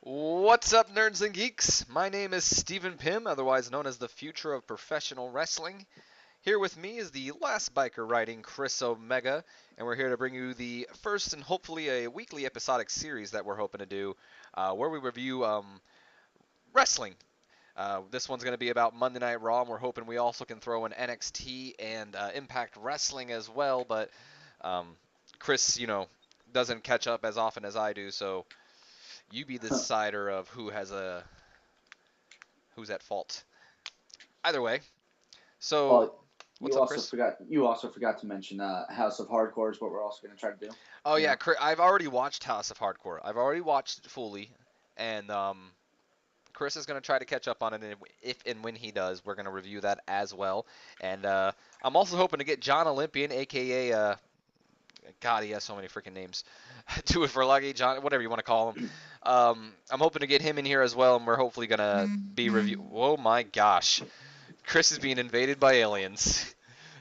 What's up, nerds and geeks? My name is Stephen Pym, otherwise known as the future of professional wrestling. Here with me is the last biker riding Chris Omega, and we're here to bring you the first and hopefully a weekly episodic series that we're hoping to do, where we review wrestling. This one's going to be about Monday Night Raw, and we're hoping we also can throw in NXT and Impact Wrestling as well, but um, Chris, doesn't catch up as often as I do, so you be the decider of who's at fault. Either way, so Well, what's you up, also Chris? forgot. You also forgot to mention House of Hardcore is what we're also going to try to do. Oh You yeah, know. I've already watched House of Hardcore. I've already watched it fully, and Chris is gonna try to catch up on it. And if and when he does, we're gonna review that as well. And I'm also hoping to get John Olympian, aka God, he has so many freaking names. Do it for lucky, John, whatever you want to call him. I'm hoping to get him in here as well, and we're hopefully gonna be review. Oh my gosh, Chris is being invaded by aliens.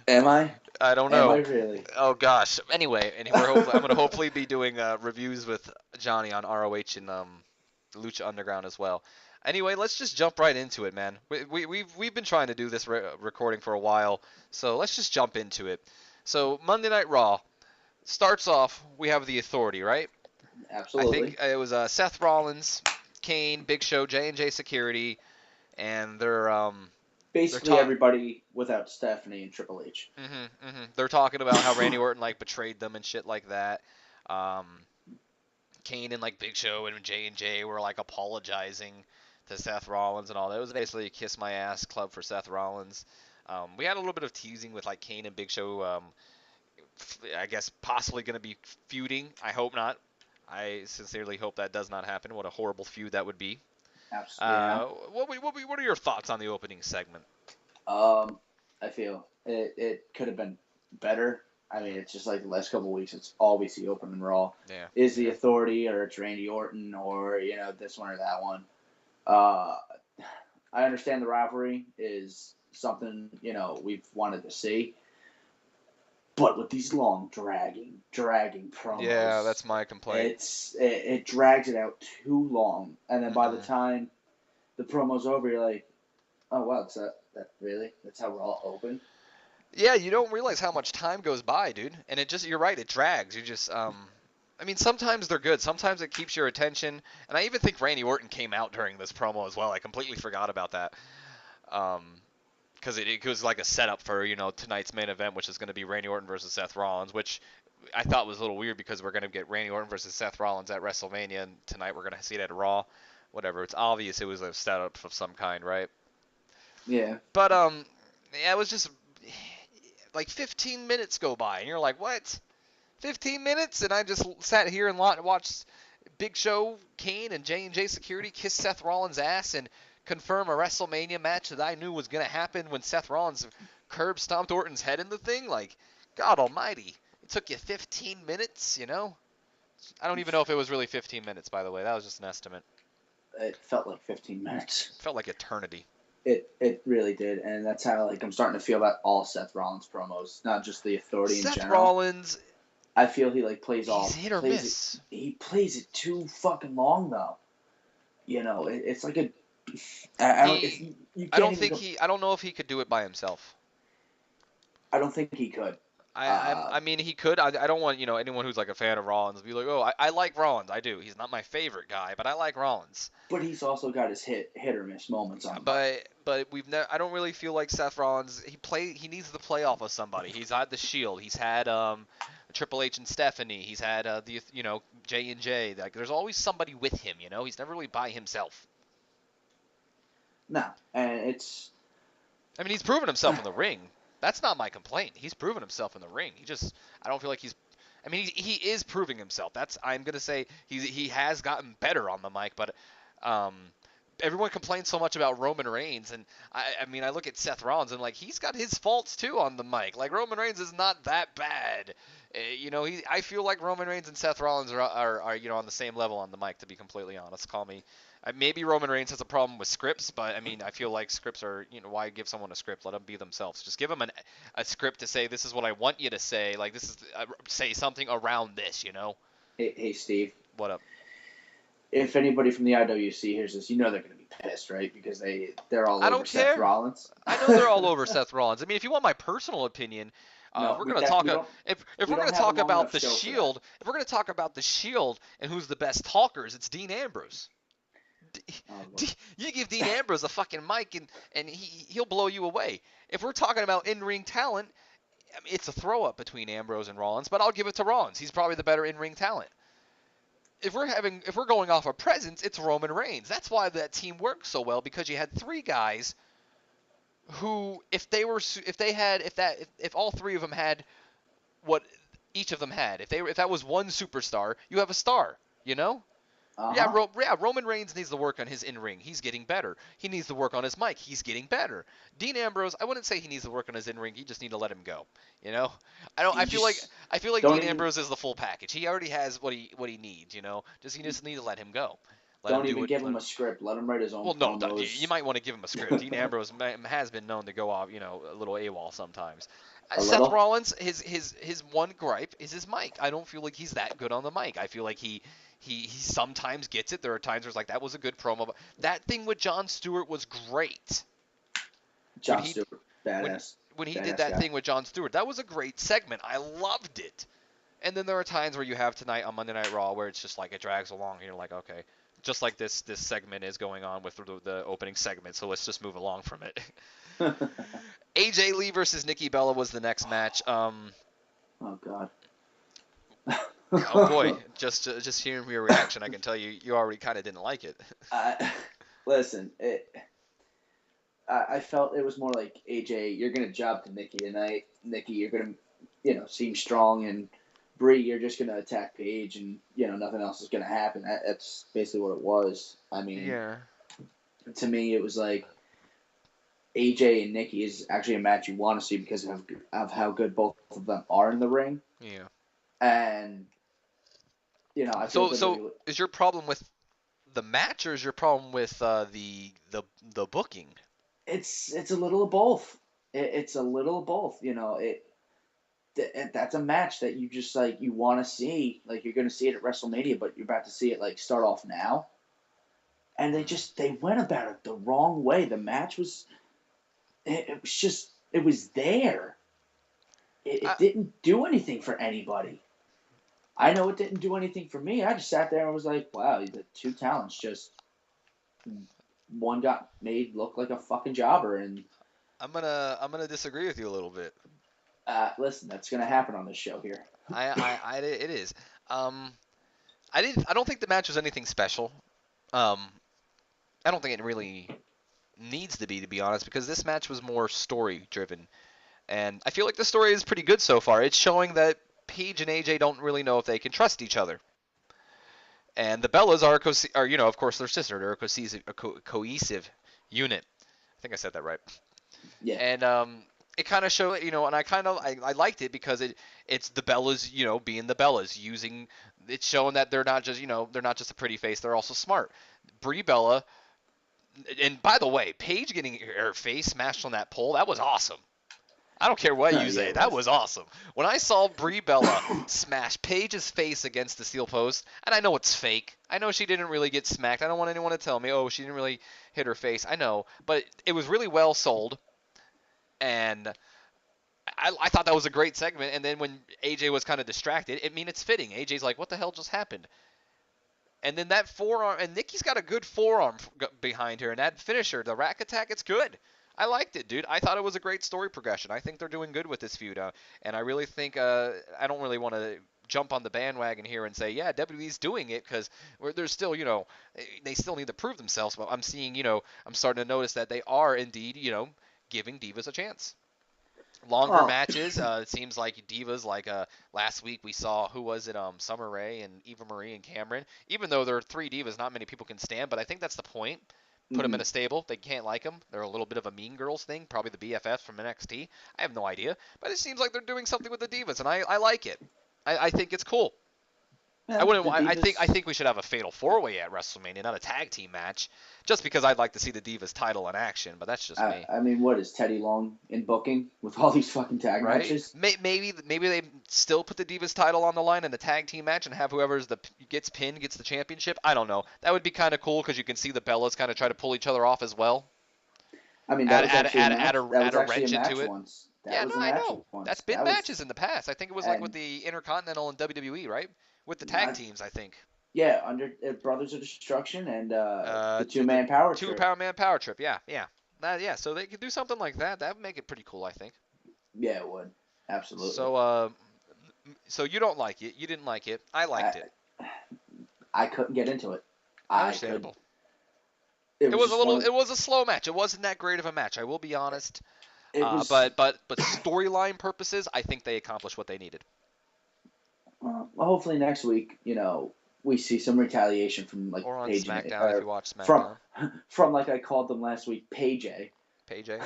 Am I? I don't Am I know. really? Oh gosh. Anyway, and I'm gonna hopefully be doing reviews with Johnny on ROH and Lucha Underground as well. Anyway, let's just jump right into it, man. We've been trying to do this recording for a while, so let's just jump into it. So Monday Night Raw starts off. We have the Authority, right? I think Absolutely. it was Seth Rollins, Kane, Big Show, J&J Security, and they're Basically, talking. everybody without Stephanie and Triple H. They're talking about how Randy Orton like betrayed them and shit like that. Um, Kane and like Big Show and J were like apologizing to Seth Rollins and all that. It was basically a kiss my ass club for Seth Rollins. We had a little bit of teasing with like Kane and Big Show. I guess possibly going to be feuding. I hope not. I sincerely hope that does not happen. What a horrible feud that would be. Absolutely, yeah. What are your thoughts on the opening segment? Um, I feel it could have been better. I mean, it's just like the last couple of weeks. It's always the opening Raw. Yeah, Is the yeah. Authority or it's Randy Orton or this one or that one. Uh, I understand the rivalry is something we've wanted to see. But with these long dragging Yeah, promos, that's my complaint. it drags it out too long, and then by the hmm time the promo's over, you're like, oh wow, that really that's how we're all open. Yeah, you don't realize how much time goes by, dude. And you're right, it drags. I mean, sometimes they're good. Sometimes it keeps your attention. And I even think Randy Orton came out during this promo as well. I completely forgot about that. Because it was like a setup for, tonight's main event, which is going to be Randy Orton versus Seth Rollins, which I thought was a little weird because we're going to get Randy Orton versus Seth Rollins at WrestleMania, and tonight we're going to see it at Raw. Whatever. It's obvious it was a setup of some kind, right? Yeah, But, yeah, it was just like 15 minutes go by, and you're like, what? 15 minutes? And I just sat here and watched Big Show, Kane, and J&J Security kiss Seth Rollins' ass and confirm a WrestleMania match that I knew was going to happen when Seth Rollins curb stomped Orton's head in the thing. Like, God almighty. It took you 15 minutes, you know? I don't even know if it was really 15 minutes, by the way. That was just an estimate. it felt like 15 minutes. It felt like eternity. It really did, and that's how I'm starting to feel about all Seth Rollins promos, not just the Authority in Seth general. Rollins, I feel he he's hit or plays it. miss. He plays it too fucking long though. It's like a I don't if He, you I can't don't even think go. he, I don't know if he could do it by himself. I don't think he could. I mean, he could. I don't want anyone who's like a fan of Rollins to be like, oh, I like Rollins. I do. He's not my favorite guy, but I like Rollins. But he's also got his hit or miss moments on the mic. But I don't really feel like Seth Rollins. He needs to play off of somebody. He's had the Shield. He's had Triple H and Stephanie. He's had the J&J. Like there's always somebody with him. He's never really by himself. No, and it's I mean, he's proven himself in the ring. That's not my complaint. He's proven himself in the ring. I don't feel like he's. I mean, he is proving himself. I'm gonna say he has gotten better on the mic, but um, everyone complains so much about Roman Reigns, and I mean, I look at Seth Rollins and like he's got his faults too on the mic. Like Roman Reigns is not that bad. I feel like Roman Reigns and Seth Rollins are on the same level on the mic. To be completely honest, call me. Maybe Roman Reigns has a problem with scripts, but I mean, I feel like scripts are, why give someone a script? Let them be themselves. Just give them a script to say, this is what I want you to say. Like, say something around this. hey Steve. What up? if anybody from the IWC hears this, you know they're going to be pissed, right? Because they're all I over don't Seth care. Rollins. I know they're all over Seth Rollins. I mean, if you want my personal opinion, if No, we're gonna talk, if we we're gonna don't have a talk long about enough the show for that. Shield, if we're gonna talk about the Shield and who's the best talkers, it's Dean Ambrose. Oh, look. You give Dean Ambrose a fucking mic and he'll blow you away. If we're talking about in-ring talent, I mean, it's a throw-up between Ambrose and Rollins, but I'll give it to Rollins. He's probably the better in-ring talent. If we're going off of presence, it's Roman Reigns. That's why that team worked so well, because you had three guys who, if all three of them had what each of them had, if that was one superstar, you have a star, you know? Yeah, Uh-huh. Roman Reigns needs to work on his in-ring. He's getting better. He needs to work on his mic. He's getting better. Dean Ambrose, I wouldn't say he needs to work on his in-ring. You just need to let him go. You know, I don't. You just I feel like don't Dean even Ambrose is the full package. He already has what he needs. You know, you just need to let him go. Let him don't do even it. give him a script. Let him write his own Well, no, you promos. might want to give him a script. Dean Ambrose has been known to go off, a little AWOL sometimes. A Seth little. Rollins, his one gripe is his mic. I don't feel like he's that good on the mic. I feel like he sometimes gets it. There are times where it's like that was a good promo. But that thing with Jon Stewart was great. When Jon he Stewart, when badass, when he did badass that guy. thing with Jon Stewart, that was a great segment. I loved it. And then there are times where you have tonight on Monday Night Raw where it's just like it drags along and you're like, okay, just like this segment is going on with the opening segment, so let's just move along from it. AJ Lee versus Nikki Bella was the next match. Oh God. Oh boy, just hearing your reaction, I can tell you already kind of didn't like it. Listen, I felt it was more like AJ, you're gonna job to Nikki tonight. Nikki, you're gonna, seem strong, and Brie, you're just gonna attack Paige, and nothing else is gonna happen. That's basically what it was. I mean, Yeah. to me, it was like AJ and Nikki is actually a match you want to see because of how good both of them are in the ring, Yeah. and I feel So WWE. is your problem with the match or is your problem with the booking? It's a little of both. It's a little of both. That's a match that you just like you want to see. Like you're going to see it at WrestleMania, but you're about to see it like start off now. And they went about it the wrong way. The match was it was just it was there. It I, didn't do anything for anybody. I know it didn't do anything for me. I just sat there and was like, wow, the two talents just one got made look like a fucking jobber, and I'm gonna disagree with you a little bit. listen, that's gonna happen on this show here. It is. Um, I don't think the match was anything special. Um, I don't think it really needs to be honest, because this match was more story driven, and I feel like the story is pretty good so far. It's showing that Paige and AJ don't really know if they can trust each other, and the Bellas are of course they're sisters. They're a cohesive unit. I think I said that right. Yeah. And it kind of showed, and I liked it because it's the Bellas, being the Bellas, using it's showing that they're not just a pretty face, they're also smart. Brie Bella, and by the way, Paige getting her face smashed on that pole, that was awesome. I don't care what you Yeah, say, it that was. was awesome. When I saw Brie Bella smash Paige's face against the steel post, and I know it's fake. I know she didn't really get smacked. I don't want anyone to tell me, oh, she didn't really hit her face. I know, but it was really well sold, and I thought that was a great segment. And then when AJ was kind of distracted, it's fitting. AJ's like, what the hell just happened? And then that forearm, and Nikki's got a good forearm behind her, and that finisher, the rack attack, it's good. I liked it, dude. I thought it was a great story progression. I think they're doing good with this feud, and I really think I don't really want to jump on the bandwagon here and say, yeah, WWE's doing it, because there's still, they still need to prove themselves. But I'm seeing, I'm starting to notice that they are indeed, giving divas a chance. Longer Oh, matches. It seems like divas. Like last week we saw, who was it? Summer Rae and Eva Marie and Cameron. Even though there are three divas, not many people can stand. But I think that's the point. Put them in hmm a stable. They can't like them. They're a little bit of a Mean Girls thing. Probably the BFFs from NXT. I have no idea. But it seems like they're doing something with the divas, and I like it. I think it's cool. I Yeah, wouldn't. the I Divas. think we should have a fatal four way at WrestleMania, not a tag team match, just because I'd like to see the Divas title in action. But that's just me, I mean, what is Teddy Long in booking with all these fucking tag right? matches? Maybe they still put the Divas title on the line in the tag team match and have whoever's the gets pinned gets the championship. I don't know. That would be kind of cool because you can see the Bellas kind of try to pull each other off as well. I mean, that was actually a match. That Add was a actually a wrench into match it. once. That Yeah, no, was a I match know. That's once. been That matches was in the past. I think it was like with and the Intercontinental and WWE, right? With the tag not teams, I think. yeah under Brothers of Destruction and the two The man power two trip. pound man power trip. Yeah, yeah. Yeah, so they could do something like that. That would make it pretty cool, I think. Yeah, it would absolutely. So, so you don't like it. You didn't like it. I I liked it. I couldn't get into it. I could. Understandable. It It was was a just one little. of It was a slow match. It wasn't that great of a match. I will be honest. it was. But storyline purposes, I think they accomplished what they needed. Hopefully next week, we see some retaliation from like Or on Paige and SmackDown if you or watch from SmackDown. from like I called them last week, Paige. Paige. Paige.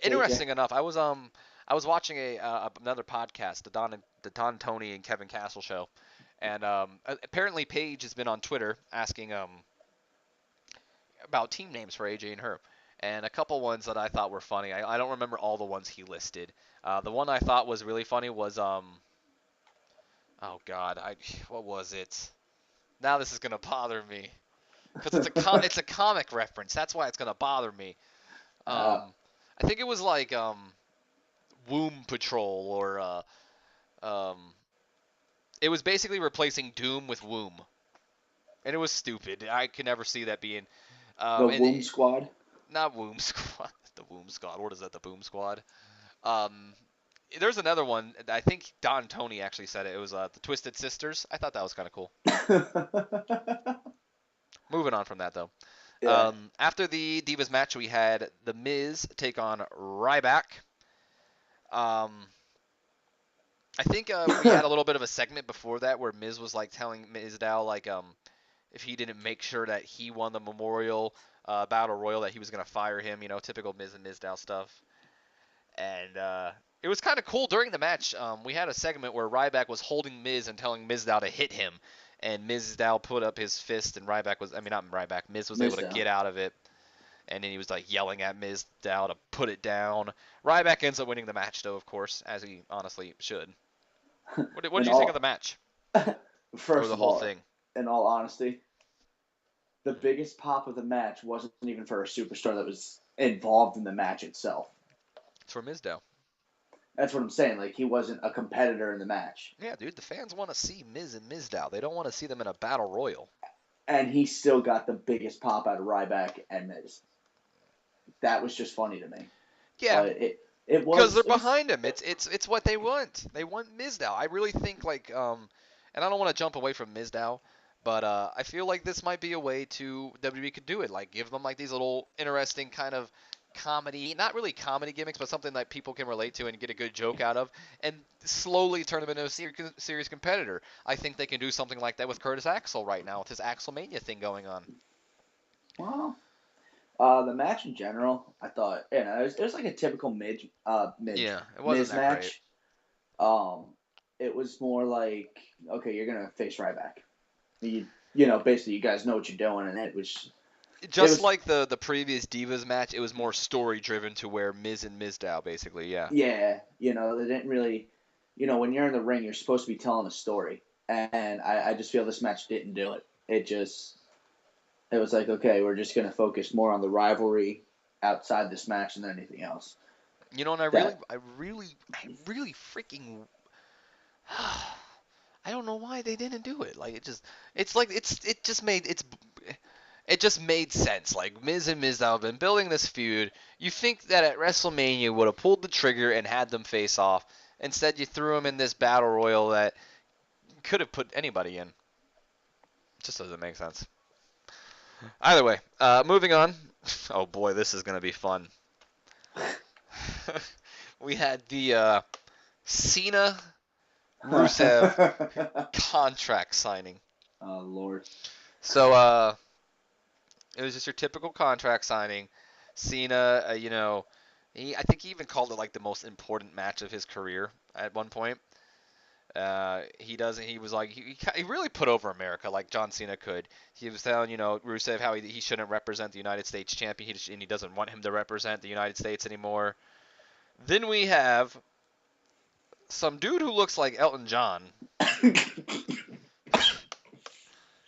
Interesting enough, I was watching another podcast, the Don Tony and Kevin Castle show, and apparently Paige has been on Twitter asking about team names for AJ and her, and a couple ones that I thought were funny. I don't remember all the ones he listed. The one I thought was really funny was oh God, what was it? Now this is gonna bother me because it's a comic reference. That's why it's gonna bother me. Uh, I think it was like Womb Patrol or um, it was basically replacing Doom with Womb, and it was stupid. I could never see that being the and Womb Squad. not Womb Squad, the Womb Squad. What is that? The Boom Squad. Um, there's another one. I think Don Tony actually said it. It was the Twisted Sisters. I thought that was kind of cool. Moving on from that though. Yeah. After the Divas match, we had The Miz take on Ryback. Um, I think we had a little bit of a segment before that where Miz was like telling Mizdow like if he didn't make sure that he won the Memorial Battle Royal that he was gonna fire him. You know, typical Miz and Mizdow stuff. And it was kind of cool during the match. We had a segment where Ryback was holding Miz and telling Mizdow to hit him, and Mizdow put up his fist, and not Ryback, Miz was able to Mizdow. get out of it, and then he was like yelling at Mizdow to put it down. Ryback ends up winning the match, though, of course, as he honestly should. What In did you think of all, the match or first the of whole all, thing? in all honesty, the biggest pop of the match wasn't even for a superstar that was involved in the match itself. It's for Mizdow. That's what I'm saying. Like he wasn't a competitor in the match, Yeah, dude, the fans want to see Miz and Mizdow. They don't want to see them in a battle royal. and he still got the biggest pop out of Ryback and Miz. That was just funny to me. Yeah, But it because was they're it was behind him. It's what they want. They want Mizdow. I really think and I don't want to jump away from Mizdow, but I feel like this might be a way to WWE could do it. Like give them like these little interesting kind of comedy, not really comedy gimmicks, but something that people can relate to and get a good joke out of, and slowly turn them into a serious competitor. I think they can do something like that with Curtis Axel right now with his Axelmania thing going on. well. The match in general, I thought, it was like a typical Yeah, it wasn't Miz that great. match. It was more like, okay, you're gonna face Ryback. Basically, you guys know what you're doing, and it Just was, like the previous Divas match, it was more story driven to where Miz and Mizdow basically, yeah. yeah, they didn't really, when you're in the ring, you're supposed to be telling a story, and I just feel this match didn't do it. It was like, okay, we're just gonna focus more on the rivalry outside this match than anything else. You know, and That I really freaking, I don't know why they didn't do it. Like it just made sense. Like Miz and Mizdow have been building this feud. You think that at WrestleMania would have pulled the trigger and had them face off. Instead, you threw them in this battle royal that could have put anybody in. It just doesn't make sense. Either way, moving on. Oh boy, this is gonna be fun. We had the Cena Rusev contract signing. Oh Lord. So it was just your typical contract signing. Cena, I think he even called it like the most important match of his career at one point. He doesn't. He was like he really put over America like John Cena could. He was telling Rusev how he shouldn't represent the United States champion, and he doesn't want him to represent the United States anymore. Then we have some dude who looks like Elton John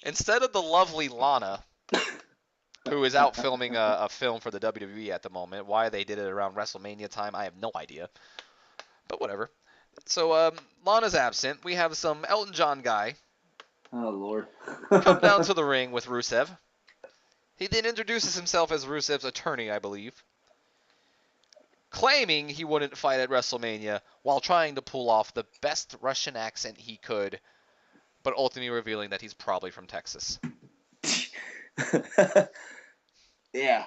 instead of the lovely Lana, who is out filming a film for the WWE at the moment. Why they did it around WrestleMania time, I have no idea. But whatever. So Lana's absent. We have some Elton John guy Oh Lord. come down to the ring with Rusev. He then introduces himself as Rusev's attorney, I believe, claiming he wouldn't fight at WrestleMania while trying to pull off the best Russian accent he could, but ultimately revealing that he's probably from Texas. Yeah.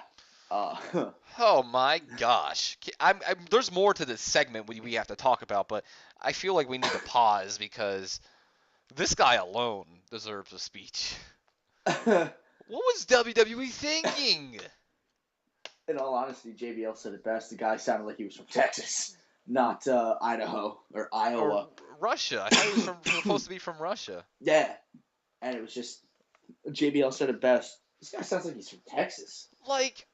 Oh my gosh. There's more to this segment we have to talk about, but I feel like we need to pause because this guy alone deserves a speech. What was WWE thinking? In all honesty, JBL said it best. The guy sounded like he was from Texas, not Idaho or Iowa. Or Russia. I thought he was supposed to be from Russia. Yeah. And it was just JBL said it best. This guy sounds like he's from Texas. Like,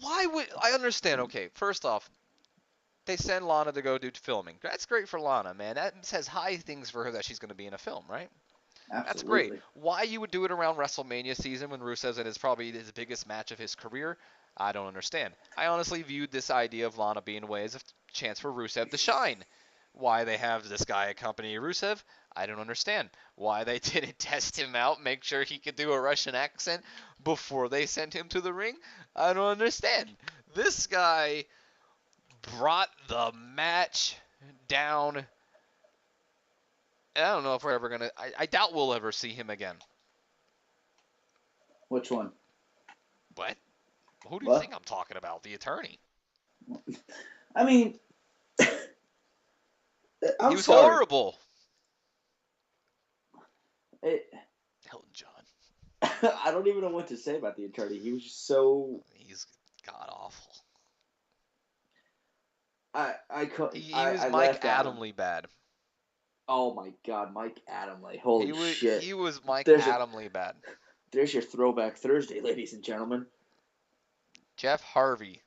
why would I understand? Okay, first off, they send Lana to go do filming. That's great for Lana, man. That says high things for her that she's going to be in a film, right? Absolutely. That's great. Why you would do it around WrestleMania season when Rusev's in his probably his biggest match of his career, I don't understand. I honestly viewed this idea of Lana being away as a chance for Rusev to shine. Why they have this guy accompany Rusev, I don't understand. Why they didn't test him out, make sure he could do a Russian accent before they sent him to the ring, I don't understand. This guy brought the match down. I don't know if we're ever gonna. I doubt we'll ever see him again. Which one? What? Who do you What? think I'm talking about? The attorney. I mean, I'm He was sorry. horrible. Elton John. I don't even know what to say about the attorney. He was just so. He's god awful. He was I Mike laughed at him. Adamley bad. Oh my God, Mike Adamley! Holy shit! He was Mike There's Adamley bad. There's your throwback Thursday, ladies and gentlemen. Jeff Harvey.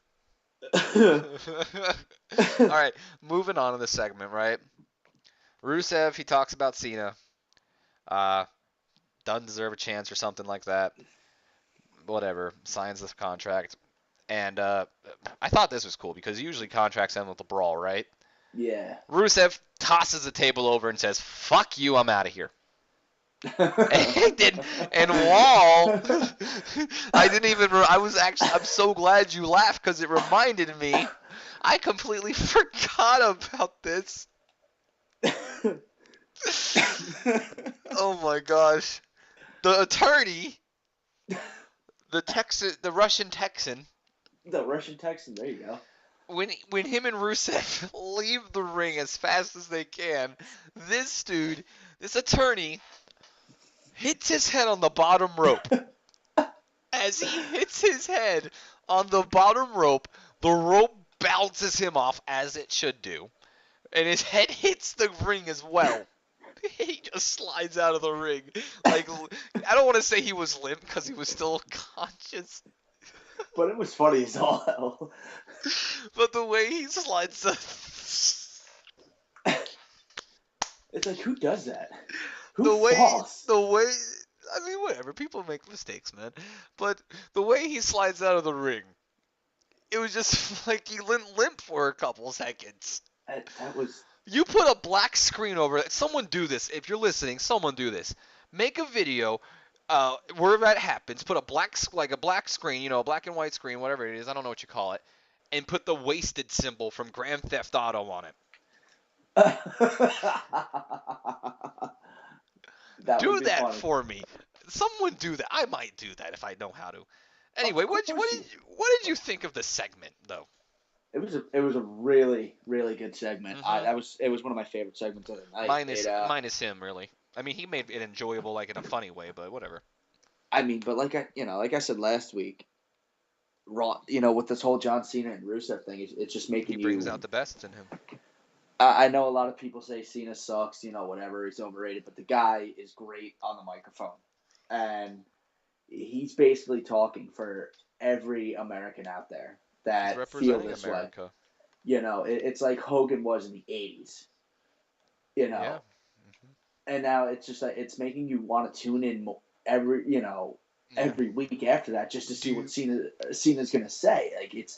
Yeah. All right, moving on to the segment, right? Rusev, he talks about Cena. Doesn't deserve a chance or something like that. Whatever, signs the contract. And I thought this was cool because usually contracts end with a brawl, right? Rusev tosses the table over and says, "Fuck you, I'm out of here." And Wall, I'm so glad you laughed because it reminded me, I completely forgot about this. Oh my gosh. The attorney, the Russian Texan. The Russian Texan, there you go. When him and Rusev leave the ring as fast as they can, this attorney, hits his head on the bottom rope. As he hits his head on the bottom rope, the rope bounces him off as it should do. And his head hits the ring as well. He just slides out of the ring. Like, I don't want to say he was limp because he was still conscious. But it was funny as all hell. But the way he slides It's like, who does that? Who falls? I mean, whatever. People make mistakes, man. But the way he slides out of the ring, it was just like he limp for a couple seconds. That was... You put a black screen over it. Someone do this. If you're listening, someone do this. Make a video where that happens. Put a black screen, a black and white screen, whatever it is. I don't know what you call it. And put the wasted symbol from Grand Theft Auto on it. Do that funny. for me. Someone do that. I might do that if I know how to. Anyway, what did you think of the segment though? It was a really, really good segment. Mm-hmm. It was one of my favorite segments of the night. Minus him, really. I mean, he made it enjoyable, like in a funny way, but whatever. I mean, but like I said last week, Raw, with this whole John Cena and Rusev thing, it's just making he brings out the best in him. I know a lot of people say Cena sucks, whatever, he's overrated, but the guy is great on the microphone. And he's basically talking for every American out there He's that feel representing this way. America. It's like Hogan was in the 80s, you Yeah. know, Hmm. and now it's just like it's making you want to tune in Yeah. every week after that just to Do see what you, Cena's gonna say. Like and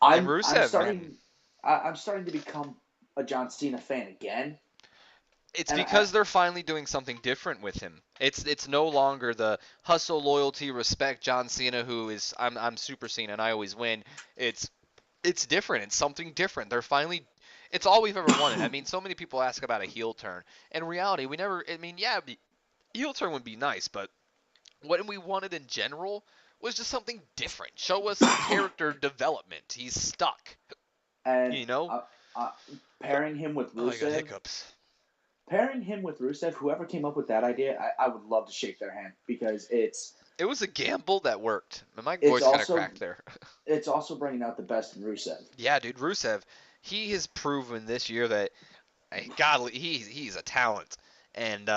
I'm Rusev, man. starting I'm starting to become a John Cena fan again, It's and because they're finally doing something different with him. It's no longer the hustle, loyalty, respect John Cena who is I'm Super Cena and I always win. It's it's different. It's something different. They're finally it's all we've ever wanted. I mean, so many people ask about a heel turn. In reality, we never I mean, yeah, heel turn would be nice, but what we wanted in general was just something different. Show us some character development. He's stuck, and you know? uh, pairing him with Oh, I got Rusev, hiccups. whoever came up with that idea, I would love to shake their hand because It was a gamble that worked. My it's voice kind of also cracked there. it's also bringing out the best in Rusev. Yeah, dude, Rusev, he has proven this year that God, he's a talent. And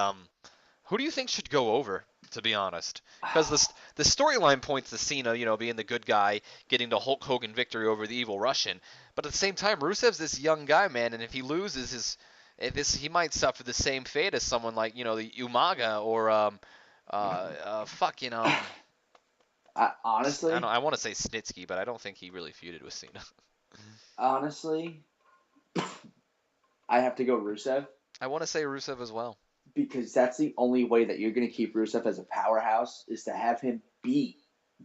who do you think should go over? To be honest, because the storyline points to Cena, being the good guy, getting the Hulk Hogan victory over the evil Russian. But at the same time, Rusev's this young guy, man, and if he loses he might suffer the same fate as someone like the Umaga or fucking Honestly, I want to say Snitsky, but I don't think he really feuded with Cena. honestly, I have to go Rusev I want to say Rusev as well. because that's the only way that you're going to keep Rusev as a powerhouse is to have him beat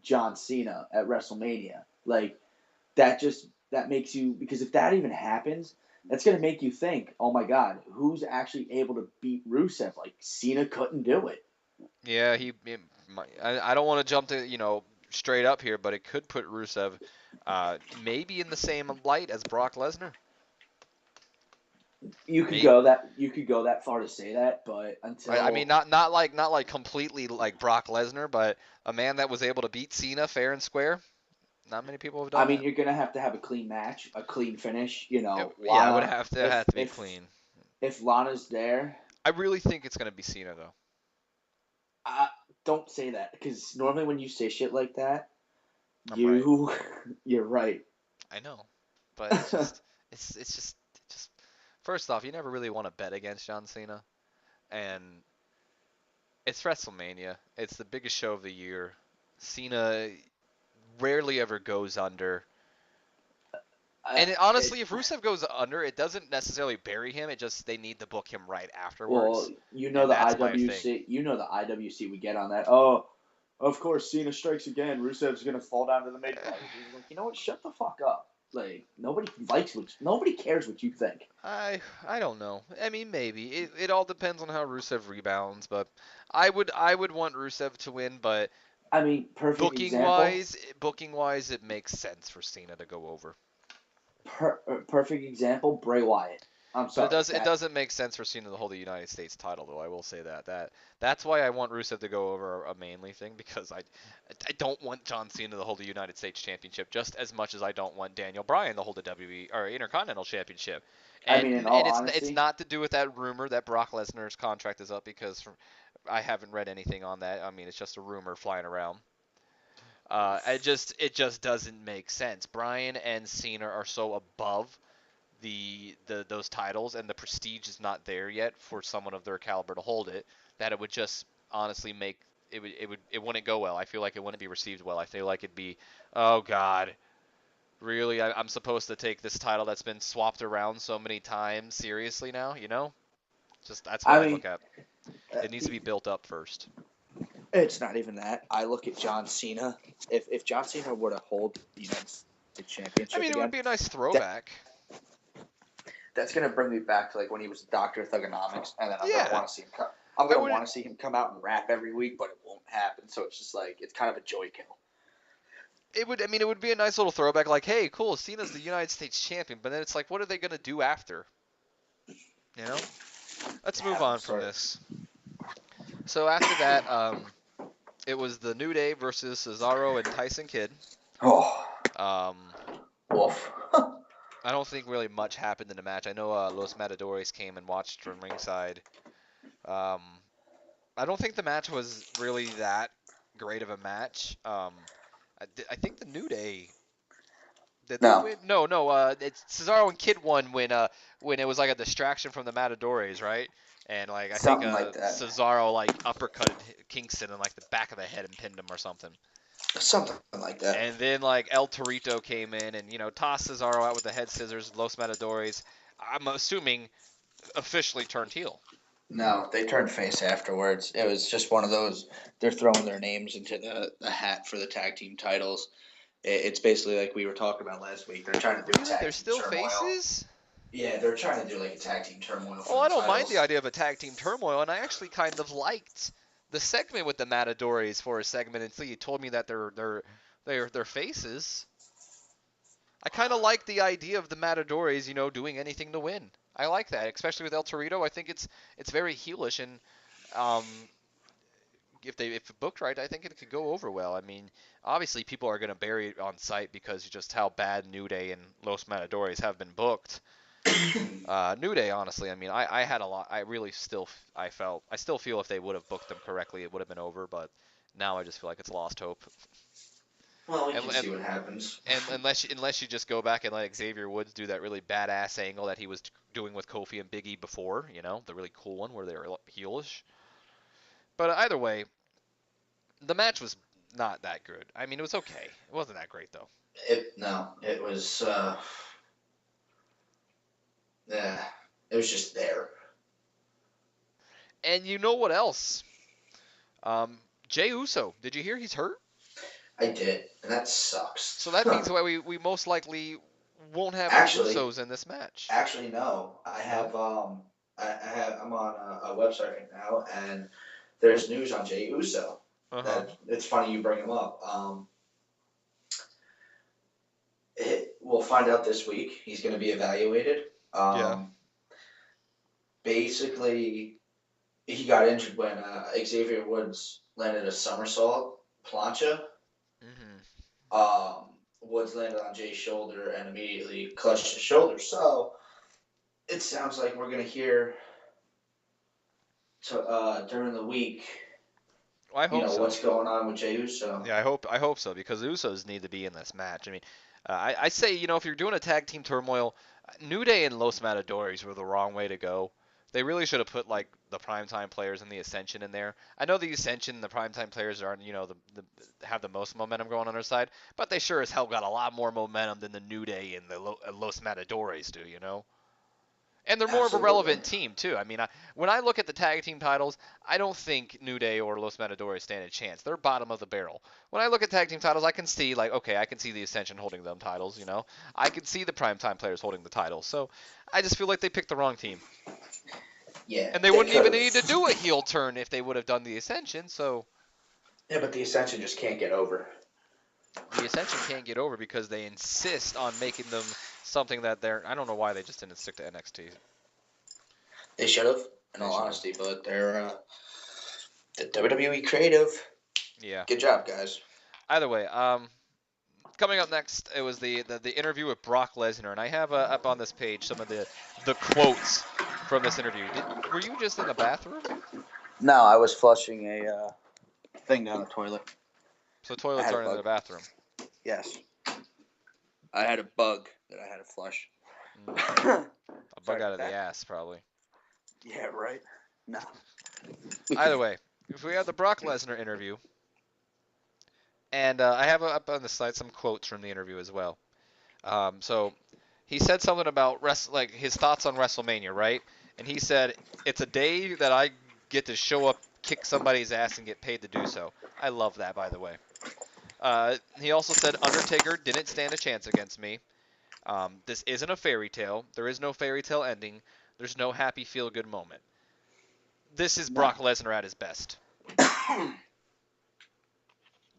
John Cena at WrestleMania. Like that makes you because if that even happens, that's going to make you think, oh my God, who's actually able to beat Rusev? Like Cena couldn't do it. Yeah, I don't want to jump to straight up here, but it could put Rusev maybe in the same light as Brock Lesnar. Maybe. You could go that far to say that, but I mean, until not like completely like Brock Lesnar, but a man that was able to beat Cena fair and square. Not many people have I done mean, that. you're gonna have to have a clean match, a clean finish. Yeah, it would Lana. have to be clean. If Lana's there, I really think it's gonna be Cena though. I, don't say that because normally when you say shit like that, I'm right. you you're right. I know, but it's just first off, you never really want to bet against John Cena, and it's WrestleMania. It's the biggest show of the year. Cena rarely ever goes under. And It, honestly, if Rusev goes under, it doesn't necessarily bury him. It just they need to book him right well, afterwards, and the that's my thing. IWC, the IWC would get on that. Oh, of course, Cena strikes again. Rusev's gonna fall down to the mid card. Like, you know what? Shut the fuck up. Like nobody cares what you think. I don't know. I mean, maybe it all depends on how Rusev rebounds, but I would want Rusev to win, but I mean, booking wise, it makes sense for Cena to go over. perfect example. Bray Wyatt. I'm But sorry it that doesn't make sense for Cena to hold the United States title, though. I will say that's why I want Rusev to go over a mainly thing because I don't want John Cena to hold the United States Championship just as much as I don't want Daniel Bryan to hold the WWE or Intercontinental Championship. I mean, in all And it's honesty, not to do with that rumor that Brock Lesnar's contract is up because I haven't read anything on that. I mean, it's just a rumor flying around. It just doesn't make sense. Bryan and Cena are so above the those titles, and the prestige is not there yet for someone of their caliber to hold it, that it would just honestly make it wouldn't go well. I feel like it wouldn't be received well. I feel like it'd be, oh God, really? I'm supposed to take this title that's been swapped around so many times seriously now? Just that's what I I mean, look at. It needs to be built up first. it's not even that. I look at John Cena. If John Cena were to hold the United States I Championship mean, it would again, be a nice that throwback. that's gonna bring me back to like when he was Doctor Thugonomics, and then I'm gonna Yeah, want to see him come. I'm I gonna would. want to see him come out and rap every week, but it won't happen. So it's just like it's kind of a joy kill. It would. I mean, it would be a nice little throwback. Like, hey, cool, Cena's the United States champion. But then it's like, what are they gonna do after? You know? Let's move Have him on from start. this. So after that, it was the New Day versus Cesaro and Tyson Kidd. Oh, Um, wolf. I don't think really much happened in the match. I know Los Matadores came and watched from ringside. Um, I don't think the match was really that great of a match. I think the New Day did they No, win? No, no. It's Cesaro and Kid won when it was like a distraction from the Matadores, right? And like I think something like that. Cesaro like uppercutted Kingston in like the back of the head and pinned him or something. Something like that. And then like El Torito came in and tossed Cesaro out with the head scissors. Los Matadores, I'm assuming, officially turned heel. No, they turned face afterwards. It was just one of those. They're throwing their names into the hat for the tag team titles. It's basically like we were talking about last week. They're trying to do a Really, tag they're team still turmoil. faces? Yeah, they're trying to do like a tag team turmoil for Oh, the I don't mind the titles. idea of a tag team turmoil, and I actually kind of liked the segment with the Matadores for a segment until you told me that they're faces. I kind of like the idea of the Matadores, doing anything to win. I like that, especially with El Torito. I think it's very heelish, and um, if booked right, I think it could go over well. I mean, obviously people are going to bury it on site because just how bad New Day and Los Matadores have been booked. New Day, honestly, I mean, I had a lot. I really still, I still feel if they would have booked them correctly, it would have been over. But now I just feel like it's lost hope. Well, we And can and see what happens. and unless you just go back and let Xavier Woods do that really badass angle that he was doing with Kofi and Big E before, the really cool one where they were heelish. But either way, the match was not that good. I mean, it was okay. It wasn't that great though. It was. Yeah, it was just there. And you know what else? Um, Jay Uso. Did you hear he's hurt? I did, and that sucks. So that means why we most likely won't have the actually, Usos in this match. actually, no. I No? have I'm on a website right now, and there's news on Jey Uso. Uh-huh. That it's funny you bring him up. We'll find out this week. He's going to be evaluated. Yeah. Basically, he got injured when Xavier Woods landed a somersault plancha. Mhm. Woods landed on Jay's shoulder and immediately clutched his shoulder. So it sounds like we're going to hear during the week, Well, I hope so. what's going on with Jey Uso. Yeah, I hope so because the Usos need to be in this match. I mean, I say if you're doing a tag team turmoil, New Day and Los Matadores were the wrong way to go. They really should have put like the primetime players and the Ascension in there. I know the Ascension and the primetime players aren't the have the most momentum going on their side, but they sure as hell got a lot more momentum than the New Day and the Los Matadores do. And they're more of a Absolutely. relevant team too. I mean, when I look at the tag team titles, I don't think New Day or Los Matadores stand a chance. They're bottom of the barrel. When I look at tag team titles, I can see like, okay, I can see the Ascension holding them titles. I can see the primetime players holding the titles. So I just feel like they picked the wrong team, Yeah, and they they wouldn't could even have. need to do a heel turn if they would have done the Ascension. So Yeah, but the Ascension just can't get over. the Ascension can't get over because they insist on making them something that they're. I don't know why they just didn't stick to NXT. They should have, in They all should have. honesty, but they're the WWE creative. Yeah. Good job, guys. Either way, coming up next, it was the interview with Brock Lesnar, and I have up on this page some of the quotes from this interview. Were you just in the bathroom? No, I was flushing a thing down the toilet. So I toilets had a aren't in bug. the bathroom. Yes, I had a bug that I had to flush. Mm, a Sorry bug out about of the that. ass, probably. Yeah, right. No, Either way, if we had the Brock Lesnar interview, and I have up on the slide some quotes from the interview as well. So he said something about like his thoughts on WrestleMania, right? And he said it's a day that I get to show up, kick somebody's ass, and get paid to do so. I love that, by the way. He also said Undertaker didn't stand a chance against me. This isn't a fairy tale. There is no fairy tale ending. There's no happy feel good moment. This is no. Brock Lesnar at his best.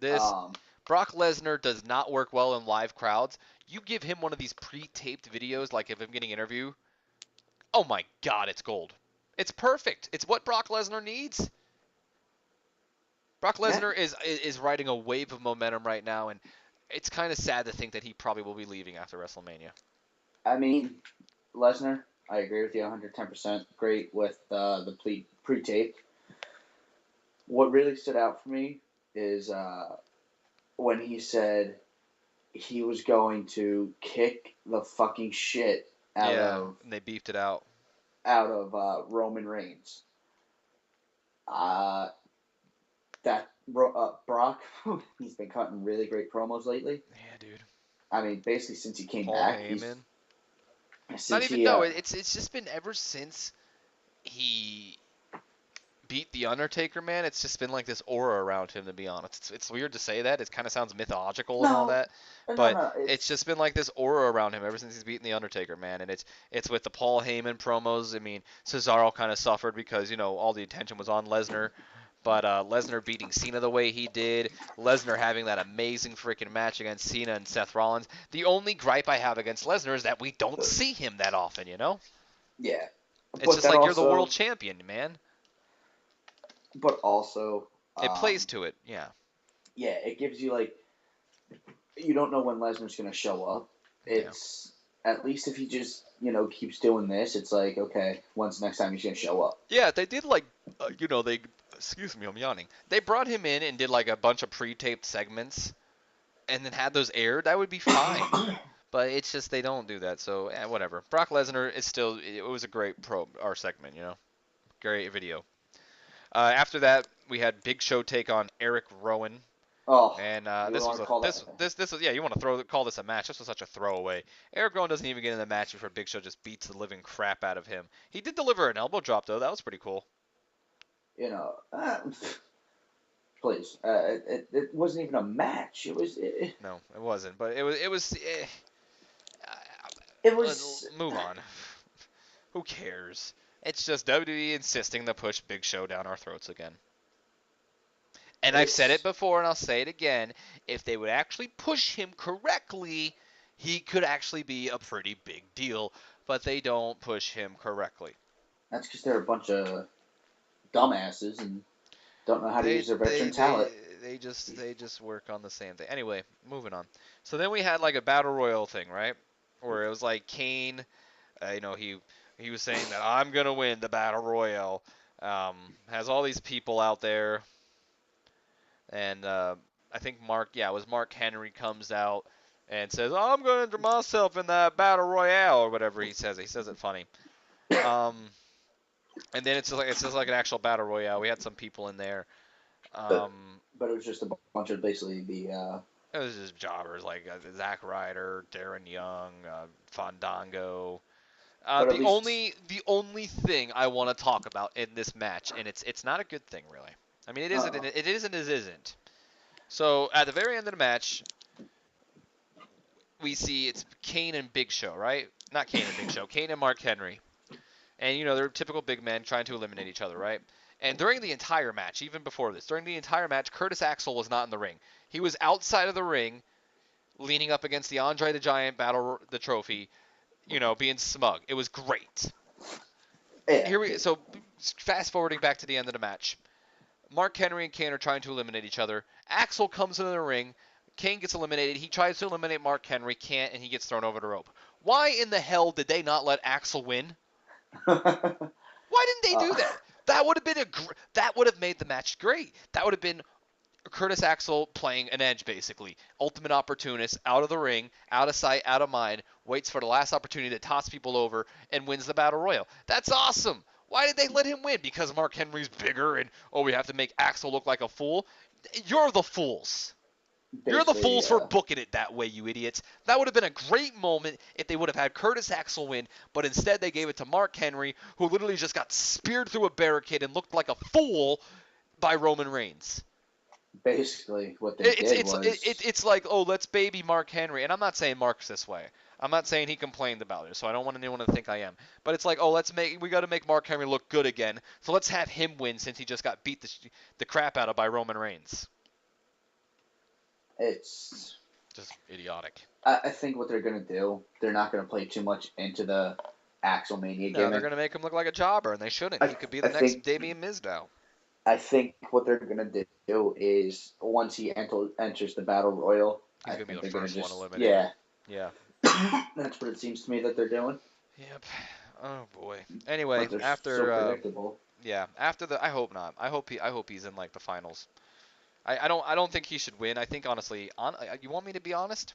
This um, Brock Lesnar does not work well in live crowds. You give him one of these pre-taped videos, like of him getting an interview. Oh my God, it's gold. It's perfect. It's what Brock Lesnar needs. Brock yeah, Lesnar is riding a wave of momentum right now, and it's kind of sad to think that he probably will be leaving after WrestleMania. I mean, Lesnar, I agree with you 110%. Great with the pre-tape. What really stood out for me is when he said he was going to kick the fucking shit Yeah, and they beefed it out. out of Roman Reigns. Uh, Brock, he's been cutting really great promos lately. Yeah, dude. I mean, basically since he came Paul back, he's Heyman. Not since even he no. It's just been ever since he beat the Undertaker, man. It's just been like this aura around him. To be honest, it's weird to say that. It kind of sounds mythological and all no, that, no, but no. it's It's just been like this aura around him ever since he's beaten the Undertaker, man. And it's with the Paul Heyman promos. I mean, Cesaro kind of suffered because all the attention was on Lesnar. But Lesnar beating Cena the way he did, Lesnar having that amazing freaking match against Cena and Seth Rollins. The only gripe I have against Lesnar is that we don't see him that often. yeah, It's but just that like you're the world also, champion, man. but also, It plays to it, yeah. yeah, it gives you like you don't know when Lesnar's gonna show up. Yeah. It's at least if he just keeps doing this, it's like okay, when's the next time he's gonna show up? Yeah, they did like, they, excuse me, I'm yawning. They brought him in and did like a bunch of pre-taped segments and then had those aired. That would be fine. But it's just they don't do that, so whatever. Brock Lesnar is still, it was a great our segment. Great video. After that, we had Big Show take on Eric Rowan. Oh, And you would this want was to a call that? this was, yeah, you want to call this a match. This was such a throwaway. Eric Rowan doesn't even get in the match before Big Show just beats the living crap out of him. He did deliver an elbow drop though. That was pretty cool. You know, please. It wasn't even a match. No, it wasn't. But it was. It was. Move on. Who cares? It's just WWE insisting to push Big Show down our throats again. And I've said it It's before, and I'll say it again. If they would actually push him correctly, he could actually be a pretty big deal. But they don't push him correctly. that's because they're a bunch of dumbasses and don't know how to They use their they veteran they talent. they just work on the same thing. Anyway, moving on. So then we had like a battle royal thing, right? Where it was like Kane, he was saying that I'm gonna win the battle royal. Has all these people out there, and I think it was Mark Henry comes out and says I'm gonna enter myself in that battle royale or whatever he says. He says it funny. Um, and then it's just like an actual battle royale. We had some people in there. But Um, but it was just a bunch of basically the. It was just jobbers like Zack Ryder, Darren Young, Fandango. But at least The only thing I want to talk about in this match, and it's not a good thing really. I mean, it isn't. uh, It isn't. It isn't. So at the very end of the match, we see it's Kane and Big Show, right? Not Kane and Big Show. Kane and Mark Henry, and they're typical big men trying to eliminate each other, right? And during the entire match, even before this, during the entire match, Curtis Axel was not in the ring. He was outside of the ring leaning up against the Andre the Giant the trophy, being smug. It was great. yeah, So fast forwarding back to the end of the match. Mark Henry and Kane are trying to eliminate each other. Axel comes into the ring. Kane gets eliminated. He tries to eliminate Mark Henry, can't, and he gets thrown over the rope. Why in the hell did they not let Axel win? Why didn't they do uh, that? That would have been that would have made the match great. That would have been Curtis Axel playing an edge, basically. Ultimate opportunist, out of the ring, out of sight, out of mind, waits for the last opportunity to toss people over and wins the Battle Royal. That's awesome. Why did they let him win? Because Mark Henry's bigger and, we have to make Axel look like a fool? You're the fools. You're the basically, fools for booking it that way, you idiots. That would have been a great moment if they would have had Curtis Axel win, but instead they gave it to Mark Henry, who literally just got speared through a barricade and looked like a fool by Roman Reigns. basically what they It's did it's was it's like, oh, let's baby Mark Henry, and I'm not saying Mark's this way. I'm not saying he complained about it, so I don't want anyone to think I am. But it's like, oh, we got to make Mark Henry look good again, so let's have him win since he just got beat the crap out of by Roman Reigns. it's. Just idiotic. I think what they're gonna do, they're not gonna play too much into the Axel Mania No, they're gimmick. gonna make him look like a jobber, and they shouldn't. I He could be I the next think Damien Mizdow. I think what they're gonna do is once he enters the battle royal, He's I gonna be think the they're gonna first one just eliminated. Yeah. That's what it seems to me that they're doing. Yep. Oh boy. Anyway, But they're so after predictable. yeah, after the I hope not. I hope he's in like the finals. I don't think he should win. I think honestly, you want me to be honest?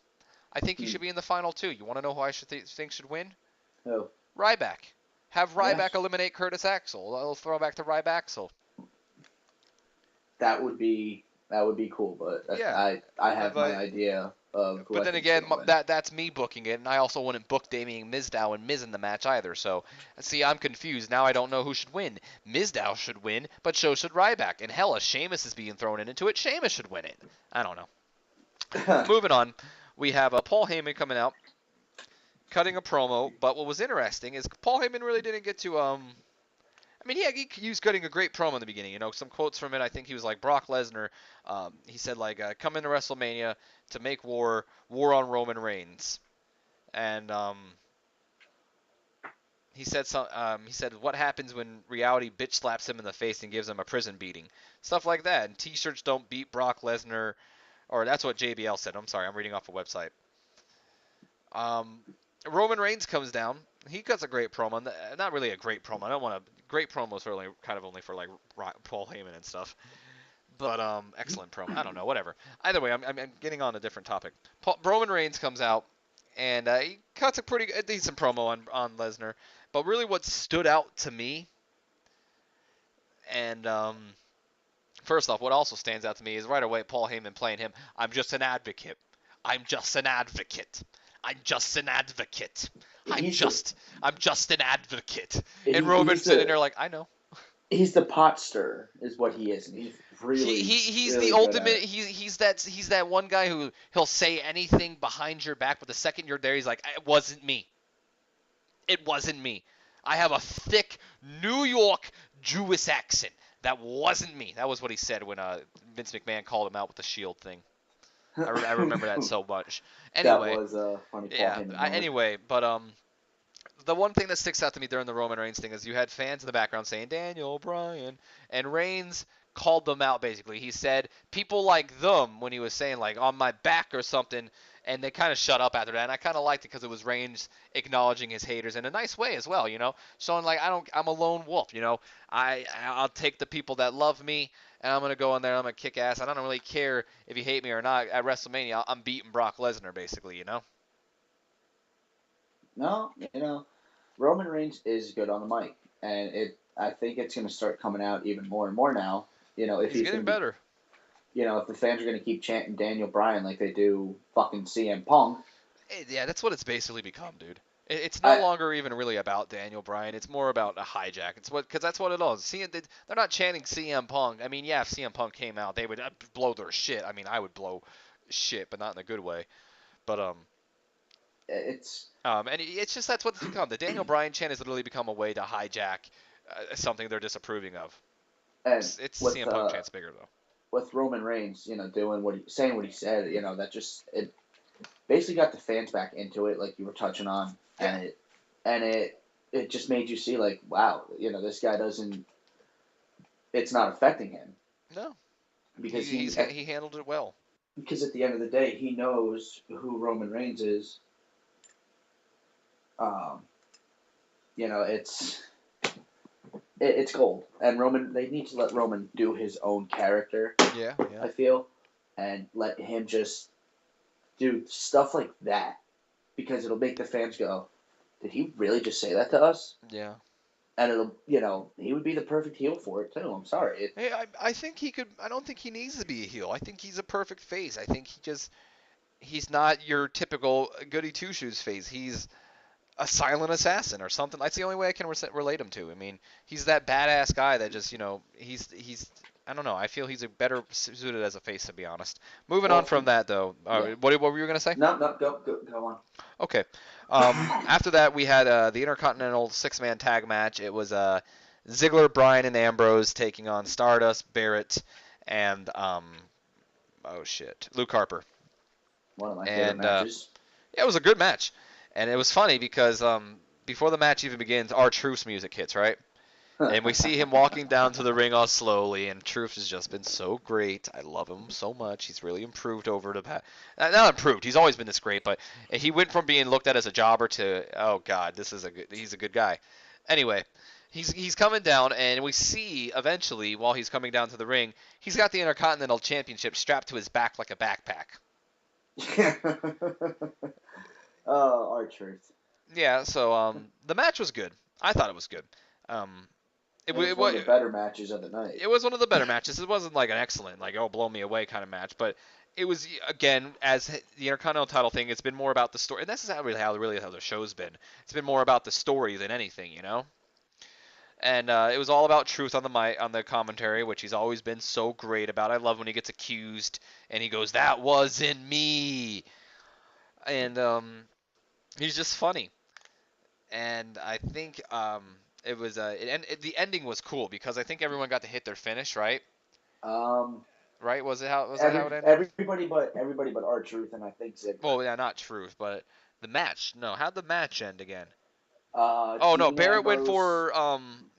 I think he Hmm. should be in the final too. You want to know who I think should win? Oh, Ryback. Have Ryback yes, eliminate Curtis Axel. I'll throw back to Ryback Axel. that would be cool. But Yeah. I Have have my idea of who But I then think's again, gonna win. that's me booking it, and I also wouldn't book Damien Mizdow and Miz in the match either. So, see, I'm confused. Now I don't know who should win. Mizdow should win, but so should Ryback. And hell, if Sheamus is being thrown into it, Sheamus should win it. I don't know. Moving on, we have Paul Heyman coming out, cutting a promo. But what was interesting is Paul Heyman really didn't get to I mean, he was cutting a great promo in the beginning. You know, some quotes from it. I think he was like Brock Lesnar. He said like, "Come into WrestleMania to make war on Roman Reigns," and he said he said what happens when reality bitch slaps him in the face and gives him a prison beating, stuff like that. And T-shirts don't beat Brock Lesnar, or that's what JBL said. I'm sorry, I'm reading off a website. Um, Roman Reigns comes down. He cuts a great promo. Not really a great promo. I don't want to. Great promos are only kind of only for like Paul Heyman and stuff. But excellent promo. I don't know. Whatever. Either way, I'm getting on a different topic. Roman Reigns comes out and he cuts a decent promo on Lesnar. But really, what stood out to me, and first off, what also stands out to me is right away Paul Heyman playing him. I'm just an advocate. I'm just an advocate. I'm just an advocate. I'm He's the just I'm just an advocate. And Roman he's sitting the there like, I know. he's the pot stirrer is what he is, and he's He's the really good at ultimate. it. He's that one guy who he'll say anything behind your back, but the second you're there, he's like, it wasn't me. It wasn't me. I have a thick New York Jewish accent. That wasn't me. That was what he said when Vince McMahon called him out with the Shield thing. I remember that so much. That Anyway, was a funny Paul yeah. Heyman moment. But the one thing that sticks out to me during the Roman Reigns thing is you had fans in the background saying Daniel Bryan, and Reigns called them out basically. He said people like them when he was saying like on my back or something, and they kind of shut up after that. And I kind of liked it because it was Reigns acknowledging his haters in a nice way as well, you know, showing like I'm a lone wolf, you know. I'll take the people that love me. And I'm gonna go in there. I'm gonna kick ass. I don't really care if you hate me or not. At WrestleMania, I'm beating Brock Lesnar, basically. You know. No, Roman Reigns is good on the mic, and I think it's going to start coming out even more and more now. If He's he's going getting to be, better. if the fans are going to keep chanting Daniel Bryan like they do fucking CM Punk. Yeah, that's what it's basically become, dude. It's no I longer even really about Daniel Bryan. It's more about a hijack. Because that's what it is. They're not chanting CM Punk. I mean, yeah, if CM Punk came out, they would blow their shit. I mean, I would blow shit, but not in a good way. But it's and it's just that's what it's become. The Daniel Bryan chant has literally become a way to hijack something they're disapproving of. and It's with CM Punk chant's bigger though. with Roman Reigns, doing saying what he said, that just it basically got the fans back into it, like you were touching on, Yeah. and it just made you see like, wow, this guy doesn't. It's not affecting him No, because he handled it well. because at the end of the day, he knows who Roman Reigns is. Um, it's gold, and Roman. They need to let Roman do his own character. Yeah, yeah. I feel, and let him just do stuff like that because it'll make the fans go, "Did he really just say that to us?" Yeah. And he would be the perfect heel for it too. I'm sorry. Hey, I think he could. I don't think he needs to be a heel. I think he's a perfect face. I think he's not your typical goody two shoes face. He's a silent assassin or something. That's the only way I can relate him to. I mean, he's that badass guy that just he's. I don't know. I feel he's a better suited as a face, to be honest. Moving on Well, from that though, yeah. what were you gonna say? No, no, go on. Okay. After that, we had the Intercontinental six-man tag match. It was Ziggler, Bryan, and Ambrose taking on Stardust, Barrett, and oh shit, Luke Harper. One of my favorite And matches. yeah, it was a good match, and it was funny because before the match even begins, our truce music hits, right? And we see him walking down to the ring all slowly, and Truth has just been so great. I love him so much. He's really improved over the past. Not improved. He's always been this great, but he went from being looked at as a jobber to, oh God, he's a good guy. Anyway, he's coming down, and we see eventually while he's coming down to the ring, he's got the Intercontinental Championship strapped to his back like a backpack. Oh, our truth. Yeah, so the match was good. I thought it was good. Um, It was one of the better matches of the night. it was one of the better matches. It wasn't like an excellent, like, oh, blow me away kind of match, but it was, again, as the Intercontinental title thing, it's been more about the story. And that's really how the show's been. It's been more about the story than anything, you know? And it was all about Truth on the commentary, which he's always been so great about. I love when he gets accused and he goes, "That wasn't me," and he's just funny. And I think it was the ending was cool because I think everyone got to hit their finish, right? Um, Right? Was that how it ended? everybody but our truth, and I think Ziggler. Well, yeah, not Truth, but the match. No, how'd the match end again? Oh no, Dean Barrett went Ambrose. for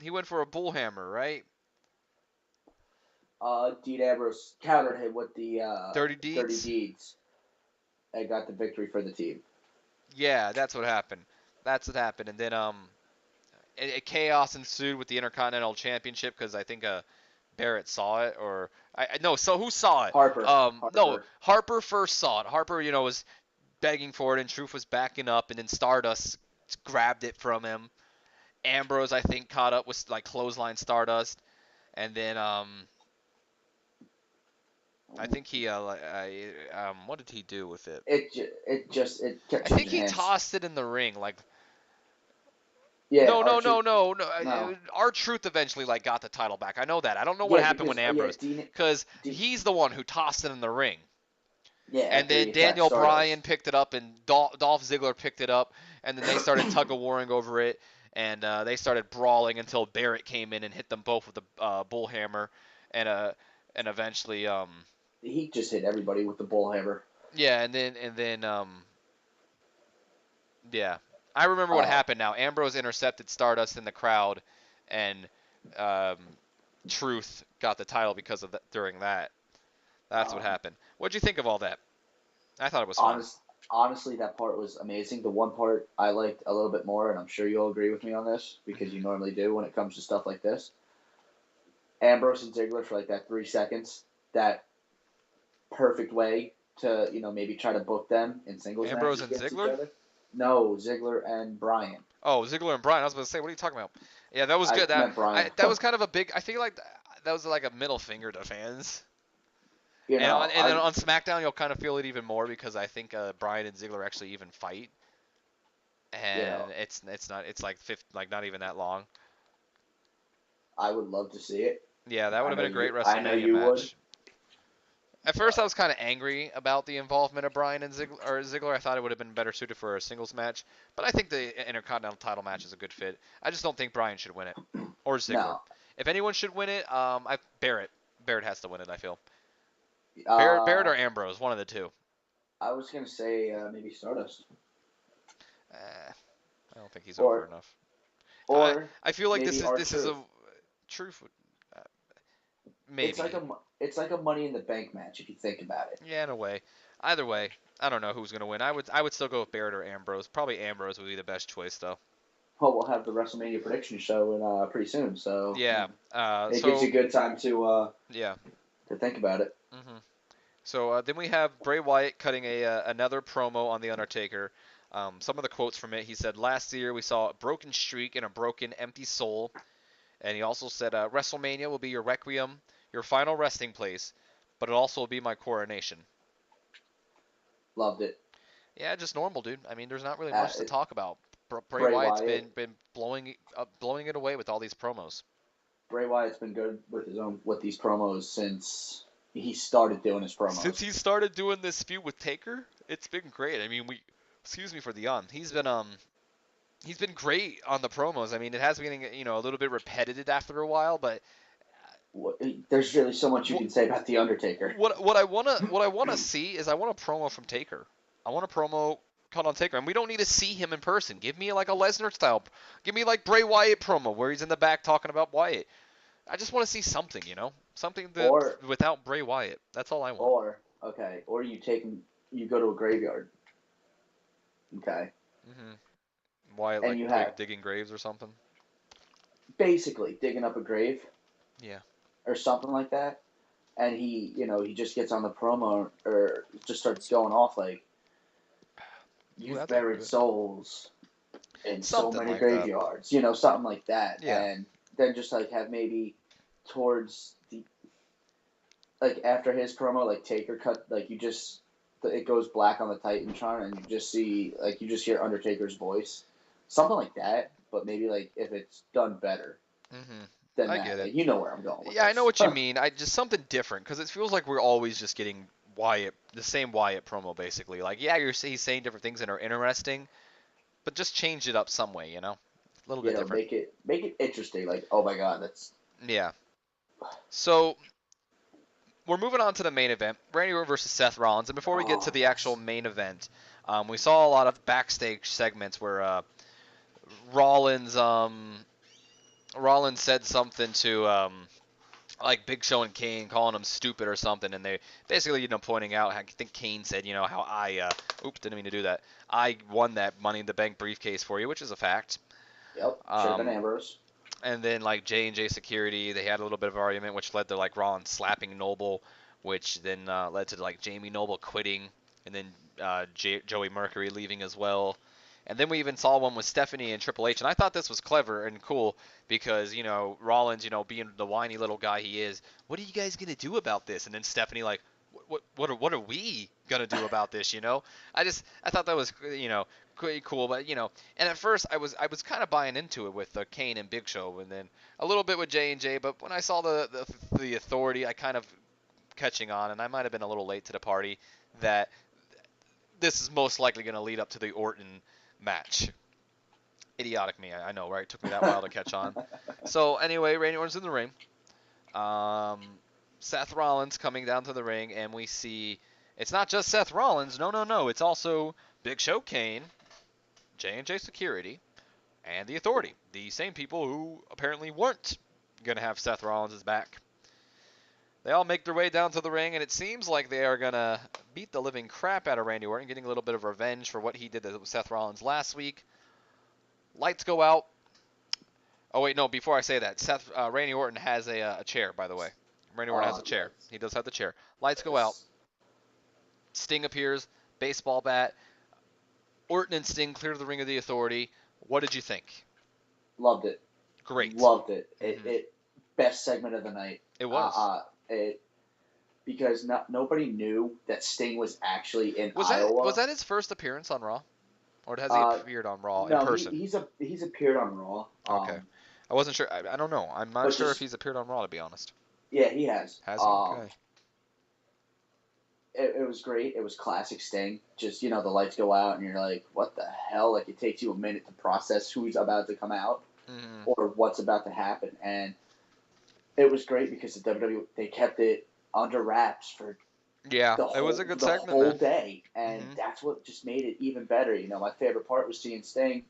he went for a bullhammer, right? Dean Ambrose countered him with the Dirty dirty deeds. deeds and got the victory for the team. Yeah, that's what happened. That's what happened, and then chaos ensued with the Intercontinental Championship because I think Barrett saw it, or no. So who saw it? Harper. No, Harper. Harper first saw it. Harper, was begging for it, and Truth was backing up, and then Stardust grabbed it from him. Ambrose, I think, caught up with like clothesline Stardust, and then I think he what did he do with it? It kept I think changing he hands. tossed it in the ring, like. Yeah, No, no, no, R-Truth. no, no. No. R-Truth eventually like got the title back. I know that. I don't know what Yeah, happened because when Ambrose, Dean, because he's the one who tossed it in the ring. yeah, And after then he attacked Daniel Bryan Stardust. picked it up, and Dolph Ziggler picked it up, and then they started tug of warring over it, and they started brawling until Barrett came in and hit them both with the bull hammer, and eventually He just hit everybody with the bullhammer. yeah, and then yeah, I remember what Uh, happened now. Ambrose intercepted Stardust in the crowd, and um, Truth got the title because of that. During that, that's what um, happened. What'd you think of all that? I thought it was fun. honest, honestly, that part was amazing. The one part I liked a little bit more, and I'm sure you'll agree with me on this because you normally do when it comes to stuff like this. Ambrose and Ziggler for like that 3 seconds, that perfect way to maybe try to book them in singles Ambrose matches and against each Ziggler? other. No, Ziggler and Bryan. Oh, Ziggler and Bryan. I was going to say, what are you talking about? Yeah, that was I good. That meant Bryan. that was kind of a big. I feel like that was like a middle finger to fans. you And know, then I on SmackDown, you'll kind of feel it even more because I think Bryan and Ziggler actually even fight, you know and it's like like not even that long. I would love to see it. Yeah, that would have been a great I know WrestleMania you would. match. At first, I was kind of angry about the involvement of Bryan and Ziggler. I thought it would have been better suited for a singles match, but I think the Intercontinental title match is a good fit. I just don't think Bryan should win it, or Ziggler. No. If anyone should win it, Barrett. Barrett has to win it. I feel Barrett Uh, or Ambrose, one of the two. I was gonna say maybe Stardust I don't think he's over or enough. I or I feel like maybe our this is a truth. truth. Uh, It's like maybe. a Money in the Bank match if you think about it. Yeah, in a way. Either way, I don't know who's gonna win. I would still go with Barrett or Ambrose. Probably Ambrose would be the best choice though. Well, we'll have the WrestleMania prediction show in, pretty soon, so Yeah. it gives you So a good time yeah. to think about it. hmm So then we have Bray Wyatt cutting a another promo on the Undertaker. Some of the quotes from it. He said, "Last year we saw a broken streak and a broken, empty soul." And he also said, "WrestleMania will be your requiem, your final resting place, but it also will be my coronation." Loved it. Yeah, just normal, dude. I mean, there's not really Uh, much to it talk about. Bray Bray Wyatt's Wyatt. been blowing it away with all these promos. Bray Wyatt's been good with these promos since he started doing his Since promos. he started doing this feud with Taker, it's been great. I mean, excuse me for the yawn. He's been great on the promos. I mean, it has been getting a little bit repetitive after a while, but There's really so much you what can say about the Undertaker. what I wanna see is I want a promo from Taker. I want a promo caught on Taker, and we don't need to see him in person. Give me like a Lesnar style. Give me like Bray Wyatt promo where he's in the back talking about Wyatt. I just want to see something, something that Or without Bray Wyatt. That's all I want. or you go to a graveyard, okay, Wyatt and like you have digging graves or something. basically digging up a grave Yeah. or something like that, and he just gets on the promo or just starts going off like Ooh, you've that's a buried good souls in so something many like that. graveyards, something like that, Yeah. and then just like have maybe towards the like after his promo, like Taker cut, like it goes black on the Titantron, and you just hear Undertaker's voice, something like that. But maybe like if it's done better than I get that, it. like, you know where I'm going with Yeah, I know this. what you mean. I just something different because it feels like we're always just getting Wyatt, the same Wyatt promo, basically. Like, yeah, he's saying different things that are interesting, but just change it up some way, A little bit different. Make it interesting. Like, oh my god, that's Yeah. So we're moving on to the main event, Randy Orton versus Seth Rollins. And before we get to oh the actual yes, main event, we saw a lot of backstage segments where Rollins Rollins said something to like Big Show and Kane, calling him stupid or something, and they basically pointing out. I think Kane said how I oops, didn't mean to do that. I won that Money in the Bank briefcase for you, which is a fact. yep, should have been Um, Ambrose. and then like J&J Security, they had a little bit of an argument, which led to like Rollins slapping Noble, which then led to like Jamie Noble quitting, and then Joey Mercury leaving as well. And then we even saw one with Stephanie and Triple H, and I thought this was clever and cool because Rollins, being the whiny little guy he is, what are you guys gonna do about this? And then Stephanie like, what are we gonna do about this? I thought that was pretty cool, but and at first I was kind of buying into it with Kane and Big Show, and then a little bit with J&J, but when I saw the Authority, I kind of catching on, and I might have been a little late to the party that this is most likely going to lead up to the Orton match. Idiotic me, I know, right? It took me that while to catch on. So anyway, Randy Orton's in the ring. Um, Seth Rollins coming down to the ring, and we see it's not just Seth Rollins. No, no, no. It's also Big Show, Kane, J&J Security, and the Authority. The same people who apparently weren't going to have Seth Rollins' back. They all make their way down to the ring, and it seems like they are going to beat the living crap out of Randy Orton, getting a little bit of revenge for what he did to Seth Rollins last week. Lights go out. Oh, wait, no, before I say that, Randy Orton has a chair, by the way. Randy Orton has a chair. Yes, He does have the chair. Lights go out. yes, Sting appears, baseball bat. Orton and Sting clear the ring of the Authority. What did you think? loved it, Great. loved it. hmm It best segment of the night. It was. It because nobody knew that Sting was actually in Was Iowa. that his first appearance on Raw? Or has he Uh, appeared on Raw in no, person? he's appeared on Raw. Okay. I wasn't sure. I don't know. I'm not But sure if just he's appeared on Raw, to be honest. yeah, he has. Has he? Okay. It was great. It was classic Sting. Just the lights go out and you're like, what the hell? Like it takes you a minute to process who's about to come out hmm or what's about to happen, and it was great because the WWE they kept it under wraps for Yeah, it was a good the segment, whole man. day, and hmm that's what just made it even better. My favorite part was seeing Sting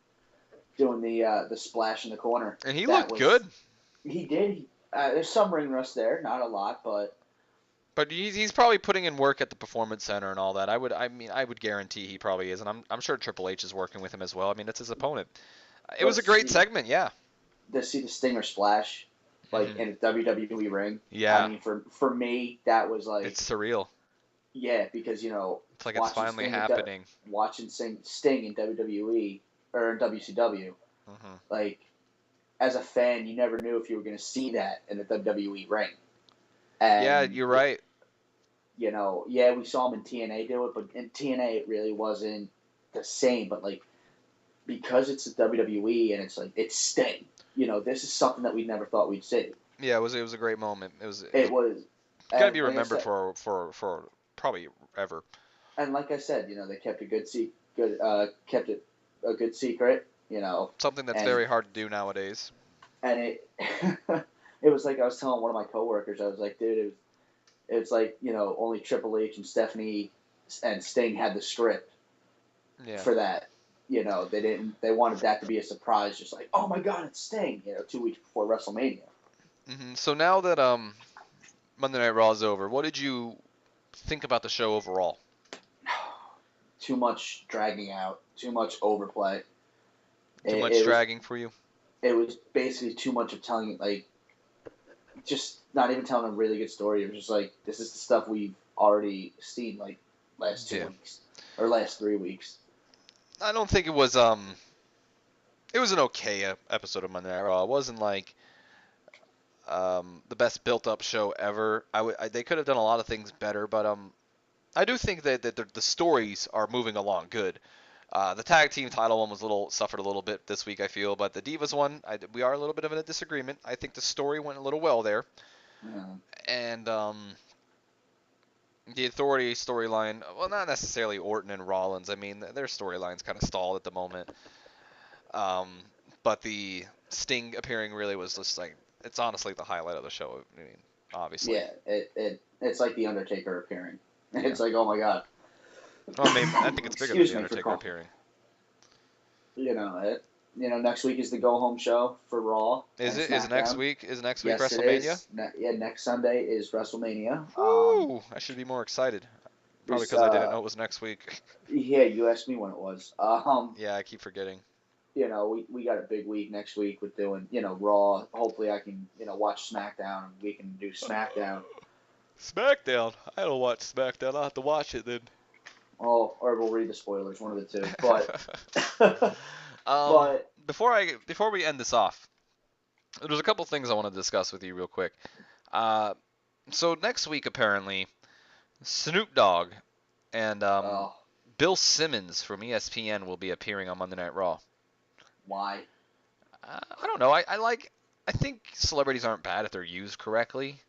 doing the splash in the corner. And he That looked good. was he did. There's some ring rust there, not a lot, but But he's probably putting in work at the Performance Center and all that. I would guarantee he probably is, and I'm sure Triple H is working with him as well. I mean, it's his opponent. It was but a great segment, yeah. to see the Stinger splash like hmm in a WWE ring. I Yeah, mean, for me, that was like it's surreal. yeah, because It's like it's watching finally Sting in happening. Sting in WWE or in WCW, hmm like as a fan, you never knew if you were going to see that in the WWE ring. Yeah, And you're right. yeah, we saw him in TNA do it, but in TNA it really wasn't the same. But like because it's the WWE and it's like it's Sting, this is something that we never thought we'd see. Yeah, it was a great moment. It was It was, gonna be like I remembered said, for probably ever. and like I said, they kept a kept it a good secret, Something that's and very hard to do nowadays. it it was like I was telling one of my coworkers, I was like, dude, it's like only Triple H and Stephanie and Sting had the script, Yeah. for that. They didn't. They wanted that to be a surprise, just like, oh my God, it's Sting. 2 weeks before WrestleMania. So now that Monday Night Raw is over, what did you think about the show overall? Too much dragging out, too much overplay. Too It, much it was dragging for you? it was basically too much of telling, like, just not even telling a really good story. It was just like, this is the stuff we've already seen, like, last two Yeah. weeks or last 3 weeks. I don't think it was an okay episode of Monday Night Raw. It wasn't like the best built up show ever. They could have done a lot of things better, but I do think that the stories are moving along good. The tag team title one suffered a little bit this week, I feel, but the Divas one, we are a little bit of in a disagreement. I think the story went a little well there, Yeah. and the Authority storyline, well, not necessarily Orton and Rollins. I mean, their storyline's kind of stalled at the moment. Um, but the Sting appearing really was just like, it's honestly the highlight of the show. I mean, obviously. Yeah, it's like the Undertaker appearing. Yeah. It's like, oh my God. Well, maybe I think it's bigger than Excuse the me for Undertaker coughing. appearing. Next week is the go home show for Raw Is and it? Is next SmackDown. week? Is next week Yes, it WrestleMania? is. Yeah, next Sunday is WrestleMania. Woo! I should be more excited. Probably This because I didn't know it was next week. Yeah, you asked me when it was. Yeah, I keep forgetting. We got a big week next week with doing, Raw. Hopefully I can, watch SmackDown and we can do SmackDown. SmackDown. I don't watch SmackDown. I'll have to watch it then. Oh, or we'll read the spoilers, one of the two. But um, but before we end this off, there's a couple things I want to discuss with you real quick. Uh, so next week apparently, Snoop Dogg and oh, Bill Simmons from ESPN will be appearing on Monday Night Raw. why? I don't know. I think celebrities aren't bad if they're used correctly.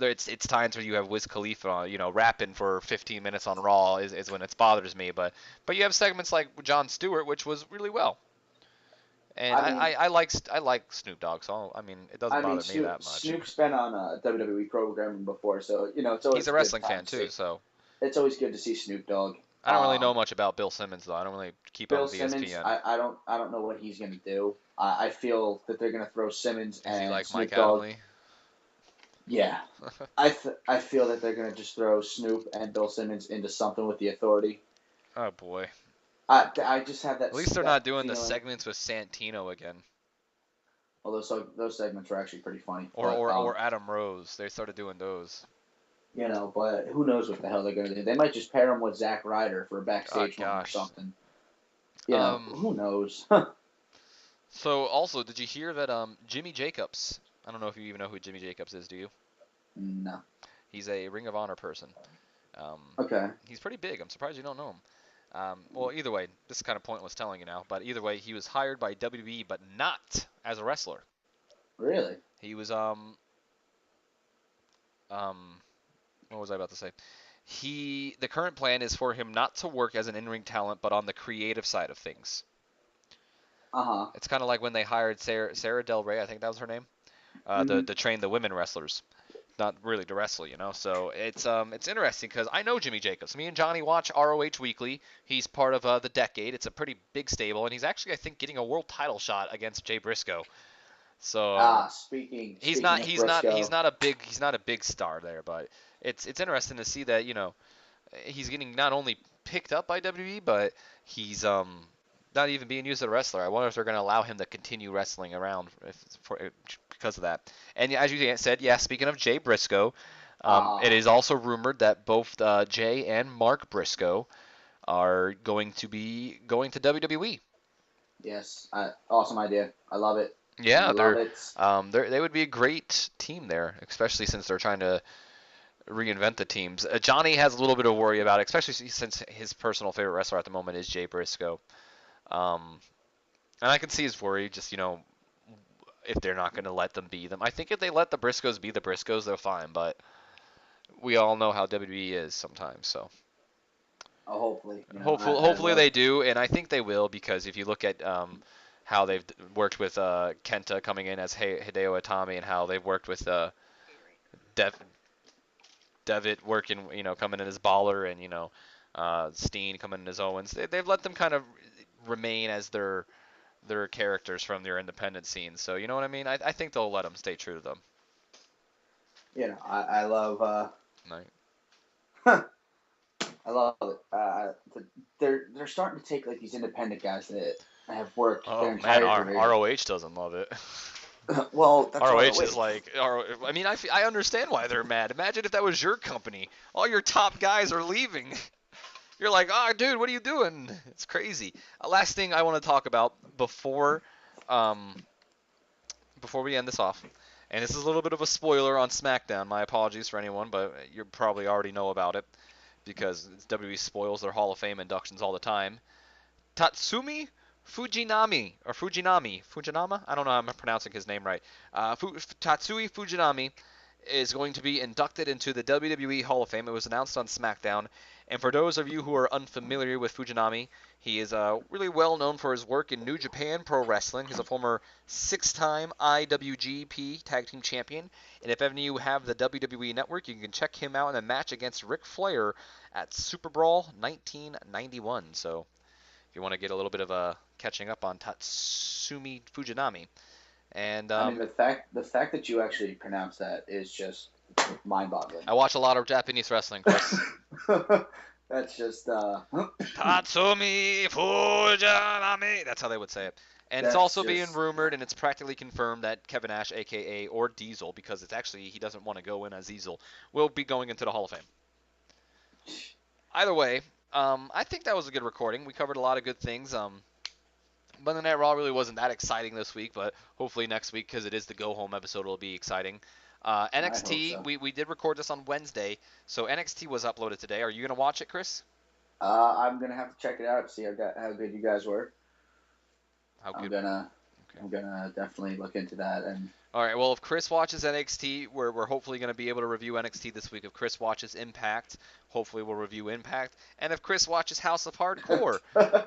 It's times where you have Wiz Khalifa, rapping for 15 minutes on Raw is when it bothers me. But you have segments like Jon Stewart, which was really well. And I mean, I like Snoop Dogg, so I mean it doesn't bother me that much. Snoop's been on a WWE programming before, so it's He's always a a good wrestling time fan to see. too, so It's always good to see Snoop Dogg. I don't really know much about Bill Simmons though. I don't really keep up Bill with Simmons, ESPN. I don't know what he's gonna do. I feel that they're gonna throw Simmons Is he and like Mike Snoop Dogg. Adamle? Yeah, I feel that they're gonna just throw Snoop and Bill Simmons into something with the Authority. Oh boy. I just have At least they're that not doing the feeling. segments with Santino again, Well, those segments were actually pretty funny, or but or or Adam Rose. They started doing those. but who knows what the hell they're gonna do? They might just pair him with Zack Ryder for a Oh backstage moment or gosh. something. Um. Who knows? So also, did you hear that Jimmy Jacobs? I don't know if you even know who Jimmy Jacobs is. Do you? No. He's a Ring of Honor person. Um, Okay. he's pretty big. I'm surprised you don't know him. Well, either way, this is kind of pointless telling you now, but either way, he was hired by WWE, but not as a wrestler. Really? He was what was I about to say? The current plan is for him not to work as an in-ring talent, but on the creative side of things. Uh huh. It's kind of like when they hired Sarah Del Rey, I think that was her name, Mhm. to train the women wrestlers, not really to wrestle, So it's interesting because I know Jimmy Jacobs. Me and Johnny watch ROH Weekly. He's part of the Decade. It's a pretty big stable, and he's actually I think getting a world title shot against Jay Briscoe. So Speaking of Briscoe. he's not a big star there, but it's interesting to see that he's getting not only picked up by WWE, but he's not even being used as a wrestler. I wonder if they're going to allow him to continue wrestling around because of that. And as you said, yeah, speaking of Jay Briscoe, it is also rumored that both Jay and Mark Briscoe are going to be going to WWE. Yes. Awesome idea. I love it. I Yeah, love it. they would be a great team there, especially since they're trying to reinvent the teams. Johnny has a little bit of worry about it, especially since his personal favorite wrestler at the moment is Jay Briscoe. And I can see his worry, just if they're not going to let them be them. I think if they let the Briscoes be the Briscoes, they're fine. But we all know how WWE is sometimes, so Hopefully. I hopefully love. they do, and I think they will because if you look at how they've worked with Kenta coming in as Hideo Itami and how they've worked with Dev Devitt working, coming in as Baller and Steen coming in as Owens. They've let them kind of remain as their characters from their independent scenes. So you know what I mean? I think they'll let them stay true to them. I love Right. I love it. They're starting to take like these independent guys that have worked their Oh man, entire career. ROH doesn't love it. Well, that's ROH ROH. is like, I mean, I understand why they're mad. Imagine if that was your company. All your top guys are leaving. You're like, oh, dude, what are you doing? It's crazy. Last thing I want to talk about um, before we end this off, and this is a little bit of a spoiler on SmackDown. My apologies for anyone, but you probably already know about it because WWE spoils their Hall of Fame inductions all the time. Tatsumi Fujinami. I don't know how I'm pronouncing his name right. Tatsui Fujinami is going to be inducted into the WWE Hall of Fame. It was announced on SmackDown. And for those of you who are unfamiliar with Fujinami, he is really well known for his work in New Japan Pro Wrestling. He's a former six-time IWGP Tag Team Champion. And if any of you have the WWE Network, you can check him out in a match against Ric Flair at Super Brawl 1991. So if you want to get a little bit of a catching up on Tatsumi Fujinami. And I mean, the fact that you actually pronounce that is just mind-boggling. I watch a lot of Japanese wrestling, Chris. That's just Tatsumi Fujinami. That's how they would say it. And it's that's also being just rumored, and it's practically confirmed that Kevin Nash, aka or Diesel, because it's actually he doesn't want to go in as Diesel, will be going into the Hall of Fame. Either way, I think that was a good recording. We covered a lot of good things. Monday Night Raw really wasn't that exciting this week, but hopefully next week, because it is the go home episode, it'll be exciting. I hope NXT, so. we did record this on Wednesday, so NXT was uploaded today. Are you gonna watch it, Chris? I'm gonna have to check it out to see how good you guys were. How I'm good? gonna Okay. I'm gonna definitely look into that. And All right. Well, if Chris watches NXT, we're hopefully going to be able to review NXT this week. If Chris watches Impact, hopefully we'll review Impact. And if Chris watches House of Hardcore,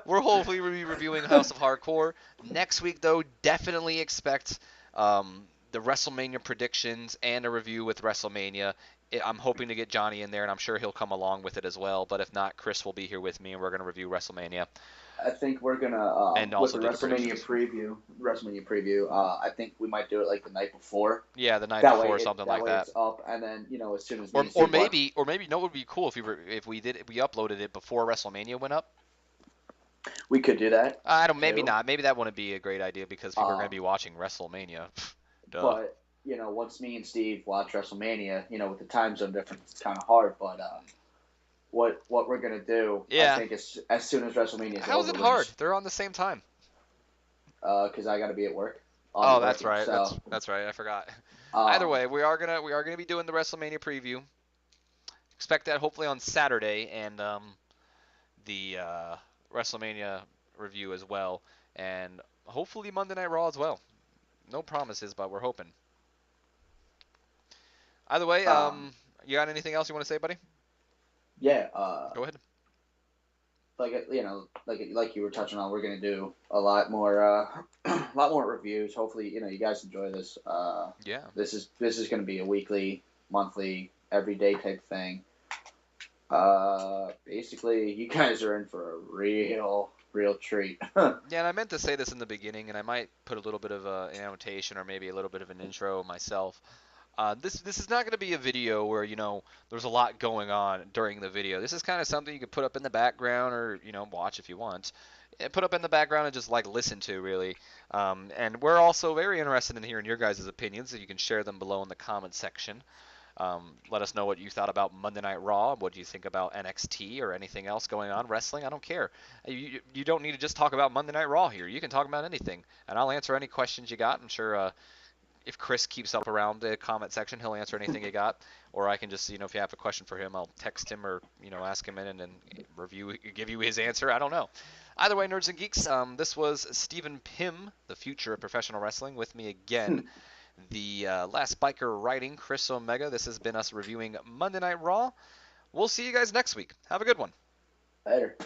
we're hopefully be reviewing House of Hardcore next week. Though, definitely expect the WrestleMania predictions and a review with WrestleMania. I'm hoping to get Johnny in there, and I'm sure he'll come along with it as well. But if not, Chris will be here with me, and we're going to review WrestleMania I think we're gonna and with also the do the WrestleMania predictions. preview. I think we might do it like the night before. Yeah, the night That way before, something that like way that. it's up, and then as soon as me Or and or Steve watch, maybe or maybe you know what would be cool if we uploaded it before WrestleMania went up. we could do that I don't maybe too. not. Maybe that wouldn't be a great idea because people are going to Um, be watching WrestleMania. Duh. but once me and Steve watch WrestleMania, with the time zone difference, it's kind of hard. But what we're gonna do, I Yeah. think, is as soon as WrestleMania is How is over, it we're hard? just They're on the same time. because I got to be at work. I'll be Oh, that's working, right. so That's right. I forgot. Either um, way, we are gonna be doing the WrestleMania preview. Expect that hopefully on Saturday and the WrestleMania review as well, and hopefully Monday Night Raw as well. No promises, but we're hoping. Either way, um, you got anything else you want to say, buddy? yeah, Go ahead. like you were touching on, we're gonna do a lot more, a lot more reviews. Hopefully, you guys enjoy this. Yeah. This is gonna be a weekly, monthly, everyday type thing. Basically, you guys are in for a real treat. Yeah, and I meant to say this in the beginning, and I might put a little bit of an annotation or maybe a little bit of an intro myself. This is not going to be a video where there's a lot going on during the video. This is kind of something you could put up in the background or watch if you want. Put up in the background and just like listen to really. And we're also very interested in hearing your guys' opinions, so you can share them below in the comment section. Let us know what you thought about Monday Night Raw. What do you think about NXT or anything else going on wrestling? I don't care. You don't need to just talk about Monday Night Raw here. You can talk about anything, and I'll answer any questions you got. I'm sure if Chris keeps up around the comment section, he'll answer anything you got. Or I can just, if you have a question for him, I'll text him or ask him in and then give you his answer. I don't know. Either way, nerds and geeks, this was Stephen Pym, the future of professional wrestling, with me again the last biker writing, Chris Omega. This has been us reviewing Monday Night Raw. We'll see you guys next week. Have a good one. Later.